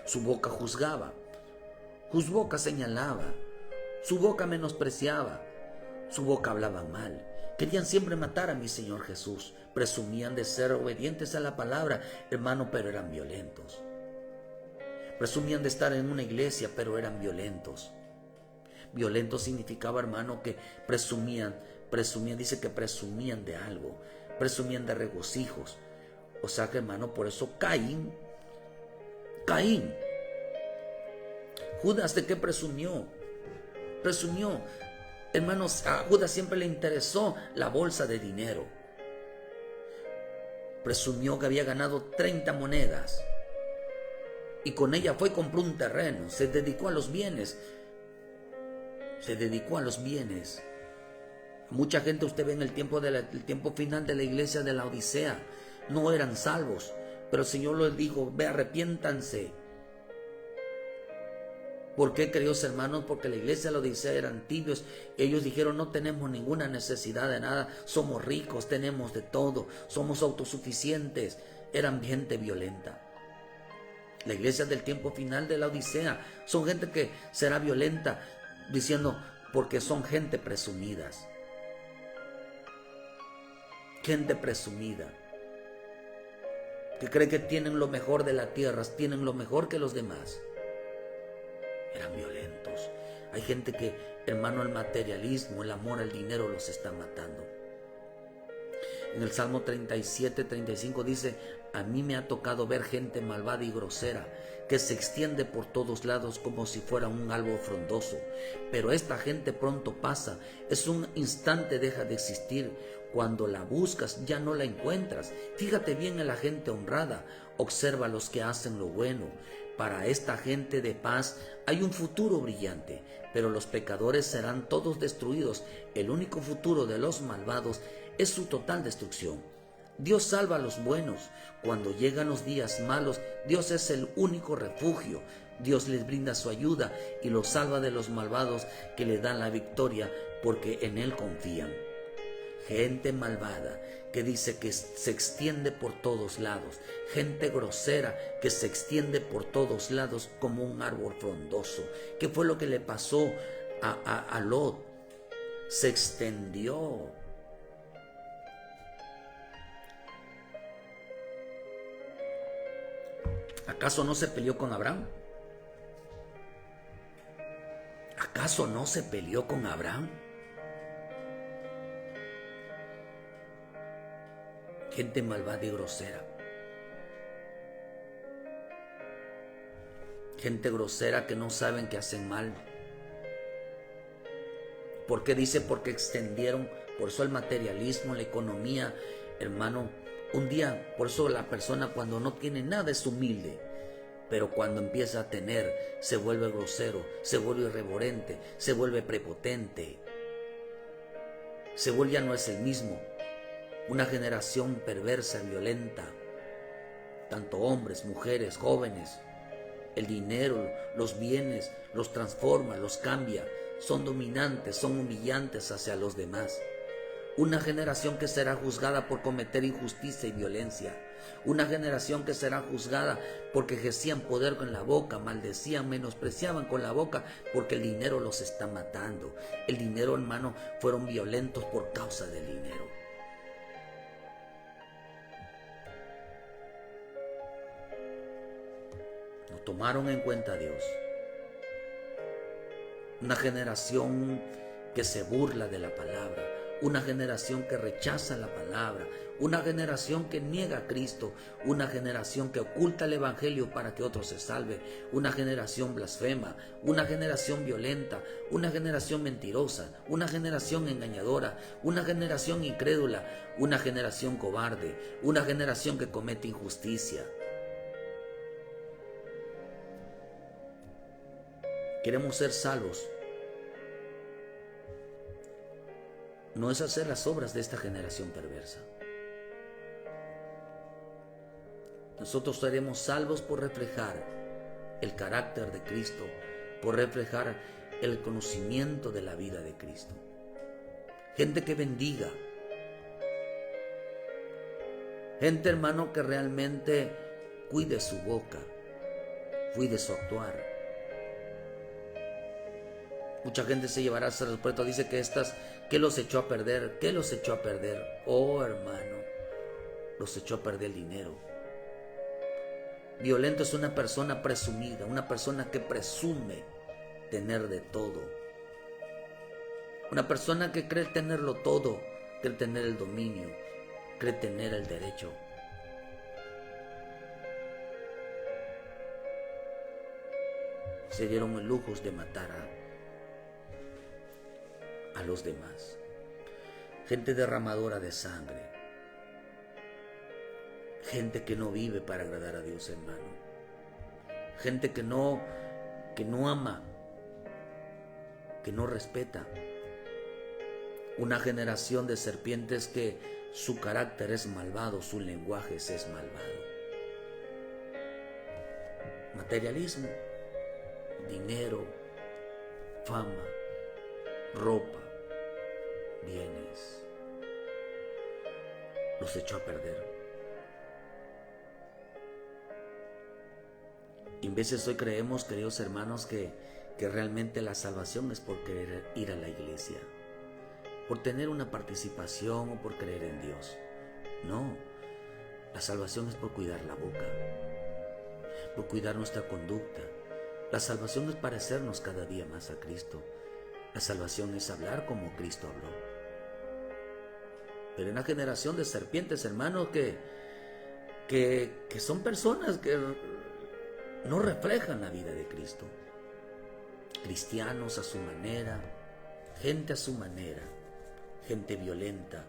S1: Su boca juzgaba, su boca señalaba, su boca menospreciaba, su boca hablaba mal. Querían siempre matar a mi Señor Jesús. Presumían de ser obedientes a la palabra, hermano, pero eran violentos. Presumían de estar en una iglesia, pero eran violentos. Violento significaba, hermano, que presumían, dice que presumían de algo, presumían de regocijos. O sea que, hermano, por eso Caín, Judas, ¿de qué presumió? Hermanos, a Judas siempre le interesó la bolsa de dinero. Presumió que había ganado 30 monedas y con ella fue y compró un terreno. Se dedicó a los bienes. Mucha gente usted ve en el tiempo final de la iglesia de la Odisea, no eran salvos, pero el Señor les dijo: ve, arrepiéntanse. ¿Por qué, queridos hermanos? Porque la iglesia de la Odisea eran tibios. Ellos dijeron: no tenemos ninguna necesidad de nada, somos ricos, tenemos de todo, somos autosuficientes. Eran gente violenta. La iglesia del tiempo final de la Odisea son gente que será violenta, diciendo, porque son gente presumidas. Gente presumida, que cree que tienen lo mejor de la tierra, tienen lo mejor que los demás. Eran violentos. Hay gente que, hermano, el materialismo, el amor al dinero los está matando. En el Salmo 37, 35 dice: a mí me ha tocado ver gente malvada y grosera, que se extiende por todos lados como si fuera un árbol frondoso. Pero esta gente pronto pasa, es un instante, deja de existir. Cuando la buscas ya no la encuentras. Fíjate bien en la gente honrada, observa a los que hacen lo bueno. Para esta gente de paz hay un futuro brillante, pero los pecadores serán todos destruidos. El único futuro de los malvados es su total destrucción. Dios salva a los buenos. Cuando llegan los días malos, Dios es el único refugio. Dios les brinda su ayuda y los salva de los malvados que le dan la victoria porque en Él confían. Gente malvada que dice que se extiende por todos lados. Gente grosera que se extiende por todos lados como un árbol frondoso. ¿Qué fue lo que le pasó a Lot? se extendió. ¿Acaso no se peleó con Abraham? ¿Acaso no se peleó con Abraham? Gente malvada y grosera. Gente grosera que no saben que hacen mal. ¿Por qué dice? Porque extendieron. Por eso el materialismo, la economía, hermano. Un día, por eso la persona cuando no tiene nada es humilde. Pero cuando empieza a tener, se vuelve grosero, se vuelve irreverente, se vuelve prepotente. Ya no es el mismo. Una generación perversa, violenta. Tanto hombres, mujeres, jóvenes. El dinero, los bienes, los transforma, los cambia. Son dominantes, son humillantes hacia los demás. Una generación que será juzgada por cometer injusticia y violencia. Una generación que será juzgada porque ejercían poder con la boca, maldecían, menospreciaban con la boca, porque el dinero los está matando. El dinero, hermano, fueron violentos por causa del dinero. No tomaron en cuenta a Dios. Una generación que se burla de la palabra. Una generación que rechaza la palabra, una generación que niega a Cristo, una generación que oculta el evangelio para que otro se salve, una generación blasfema, una generación violenta, una generación mentirosa, una generación engañadora, una generación incrédula, una generación cobarde, una generación que comete injusticia. Queremos ser salvos. No es hacer las obras de esta generación perversa. Nosotros seremos salvos por reflejar el carácter de Cristo, por reflejar el conocimiento de la vida de Cristo. Gente que bendiga. Gente, hermano, que realmente cuide su boca, cuide su actuar. Mucha gente se llevará hasta el puerto. Dice que ¿qué los echó a perder? ¿Qué los echó a perder? Oh, hermano, los echó a perder el dinero. Violento es una persona presumida, una persona que presume tener de todo. Una persona que cree tenerlo todo, cree tener el dominio, cree tener el derecho. Se dieron el lujo de matar a los demás. Gente derramadora de sangre. Gente que no vive para agradar a Dios, hermano. Gente que no ama, que no respeta. Una generación de serpientes que su carácter es malvado, su lenguaje es malvado. Materialismo, dinero, fama, ropa, bienes, los echó a perder. Y en veces hoy creemos, queridos hermanos, que realmente la salvación es por querer ir a la iglesia, por tener una participación o por creer en Dios. No, la salvación es por cuidar la boca, por cuidar nuestra conducta. La salvación es parecernos cada día más a Cristo. La salvación es hablar como Cristo habló. Pero en una generación de serpientes, hermanos, que son personas que no reflejan la vida de Cristo. Cristianos a su manera, gente a su manera, gente violenta,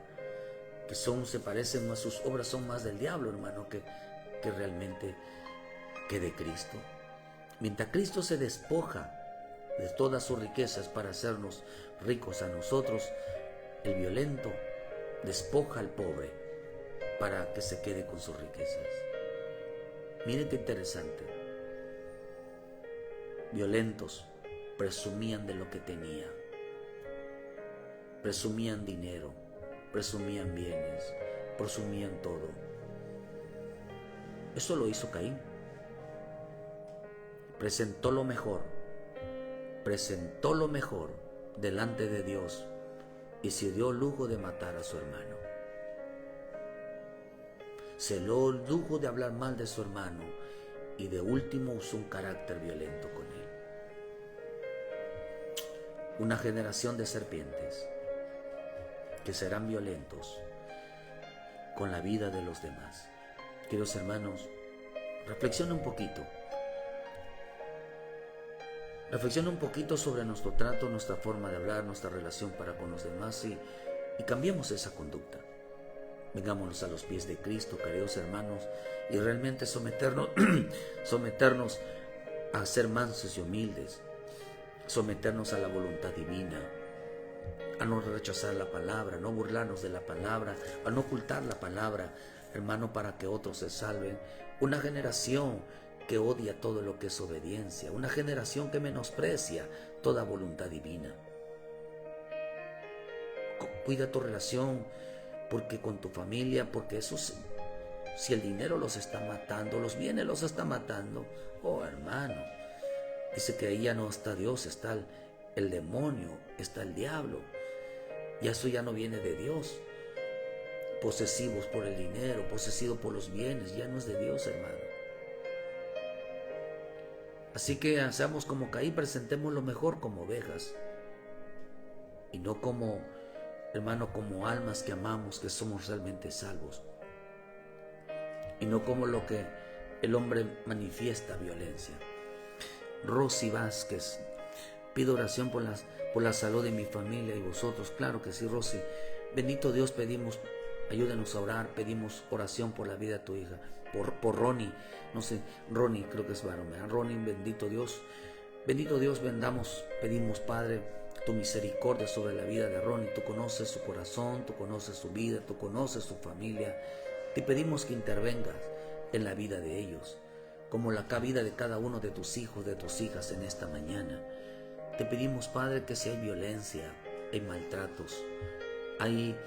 S1: que se parecen más, sus obras son más del diablo, hermano, que realmente que de Cristo. Mientras Cristo se despoja de todas sus riquezas para hacernos ricos a nosotros, el violento despoja al pobre para que se quede con sus riquezas. Miren qué interesante. Violentos presumían de lo que tenían, presumían dinero, presumían bienes, presumían todo. Eso lo hizo Caín. Presentó lo mejor delante de Dios y se dio lujo de matar a su hermano. Se dio lujo de hablar mal de su hermano y de último usó un carácter violento con él. Una generación de serpientes que serán violentos con la vida de los demás. Queridos hermanos, reflexiona un poquito. Reflexiona un poquito sobre nuestro trato, nuestra forma de hablar, nuestra relación para con los demás y cambiemos esa conducta. Vengámonos a los pies de Cristo, queridos hermanos, y realmente someternos a ser mansos y humildes, someternos a la voluntad divina, a no rechazar la palabra, no burlarnos de la palabra, a no ocultar la palabra, hermano, para que otros se salven. Una generación que odia todo lo que es obediencia, una generación que menosprecia toda voluntad divina. Cuida tu relación porque con tu familia, porque eso, si el dinero los está matando, los bienes los está matando, oh hermano, dice que ahí ya no está Dios, está el demonio, está el diablo, y eso ya no viene de Dios. Posesivos por el dinero, posesivos por los bienes, ya no es de Dios, hermano. Así que seamos como Caín, presentemos lo mejor como ovejas y no como, hermano, como almas que amamos, que somos realmente salvos, y no como lo que el hombre manifiesta, violencia. Rosy Vázquez, pido oración por la salud de mi familia y vosotros. Claro que sí, Rosy. Bendito Dios, pedimos, ayúdenos a orar, pedimos oración por la vida de tu hija, por Ronnie, no sé, Ronnie creo que es varón, Ronnie, bendito Dios, pedimos, Padre, tu misericordia sobre la vida de Ronnie. Tú conoces su corazón, tú conoces su vida, tú conoces su familia. Te pedimos que intervengas en la vida de ellos, como la vida de cada uno de tus hijos, de tus hijas en esta mañana. Te pedimos, Padre, que si hay violencia, hay maltratos, hay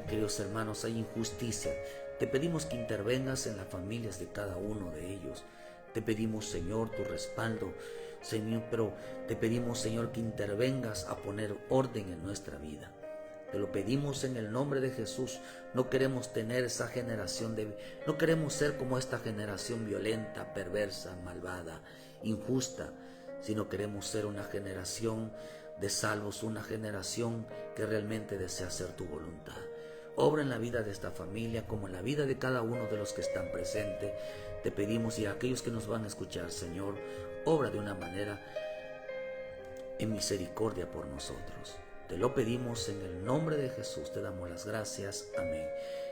S1: queridos hermanos, hay injusticia, te pedimos que intervengas en las familias de cada uno de ellos. Te pedimos, Señor, tu respaldo, Señor, pero te pedimos, Señor, que intervengas a poner orden en nuestra vida. Te lo pedimos en el nombre de Jesús. No queremos tener esa generación no queremos ser como esta generación violenta, perversa, malvada, injusta, sino queremos ser una generación de salvos, una generación que realmente desea hacer tu voluntad. Obra en la vida de esta familia como en la vida de cada uno de los que están presentes. Te pedimos, y a aquellos que nos van a escuchar, Señor, obra de una manera en misericordia por nosotros. Te lo pedimos en el nombre de Jesús, te damos las gracias. Amén.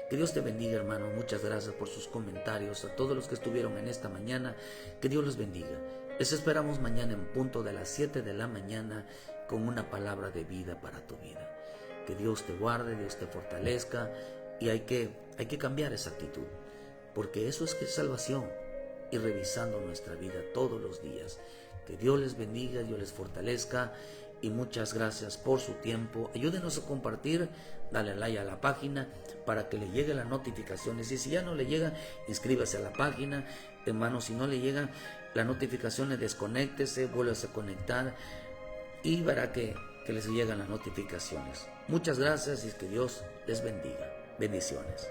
S1: Que Dios te bendiga, hermano. Muchas gracias por sus comentarios. A todos los que estuvieron en esta mañana, que Dios los bendiga. Les esperamos mañana en punto de las 7 de la mañana con una palabra de vida para tu vida. Que Dios te guarde, Dios te fortalezca, y hay que cambiar esa actitud, porque eso es que es salvación, y revisando nuestra vida todos los días. Que Dios les bendiga, Dios les fortalezca, y muchas gracias por su tiempo. Ayúdenos a compartir, dale like a la página para que le lleguen las notificaciones, y si ya no le llega, inscríbase a la página, hermano. Si no le llegan las notificaciones, desconéctese, vuélvase a conectar y verá que les llegan las notificaciones. Muchas gracias y que Dios les bendiga. Bendiciones.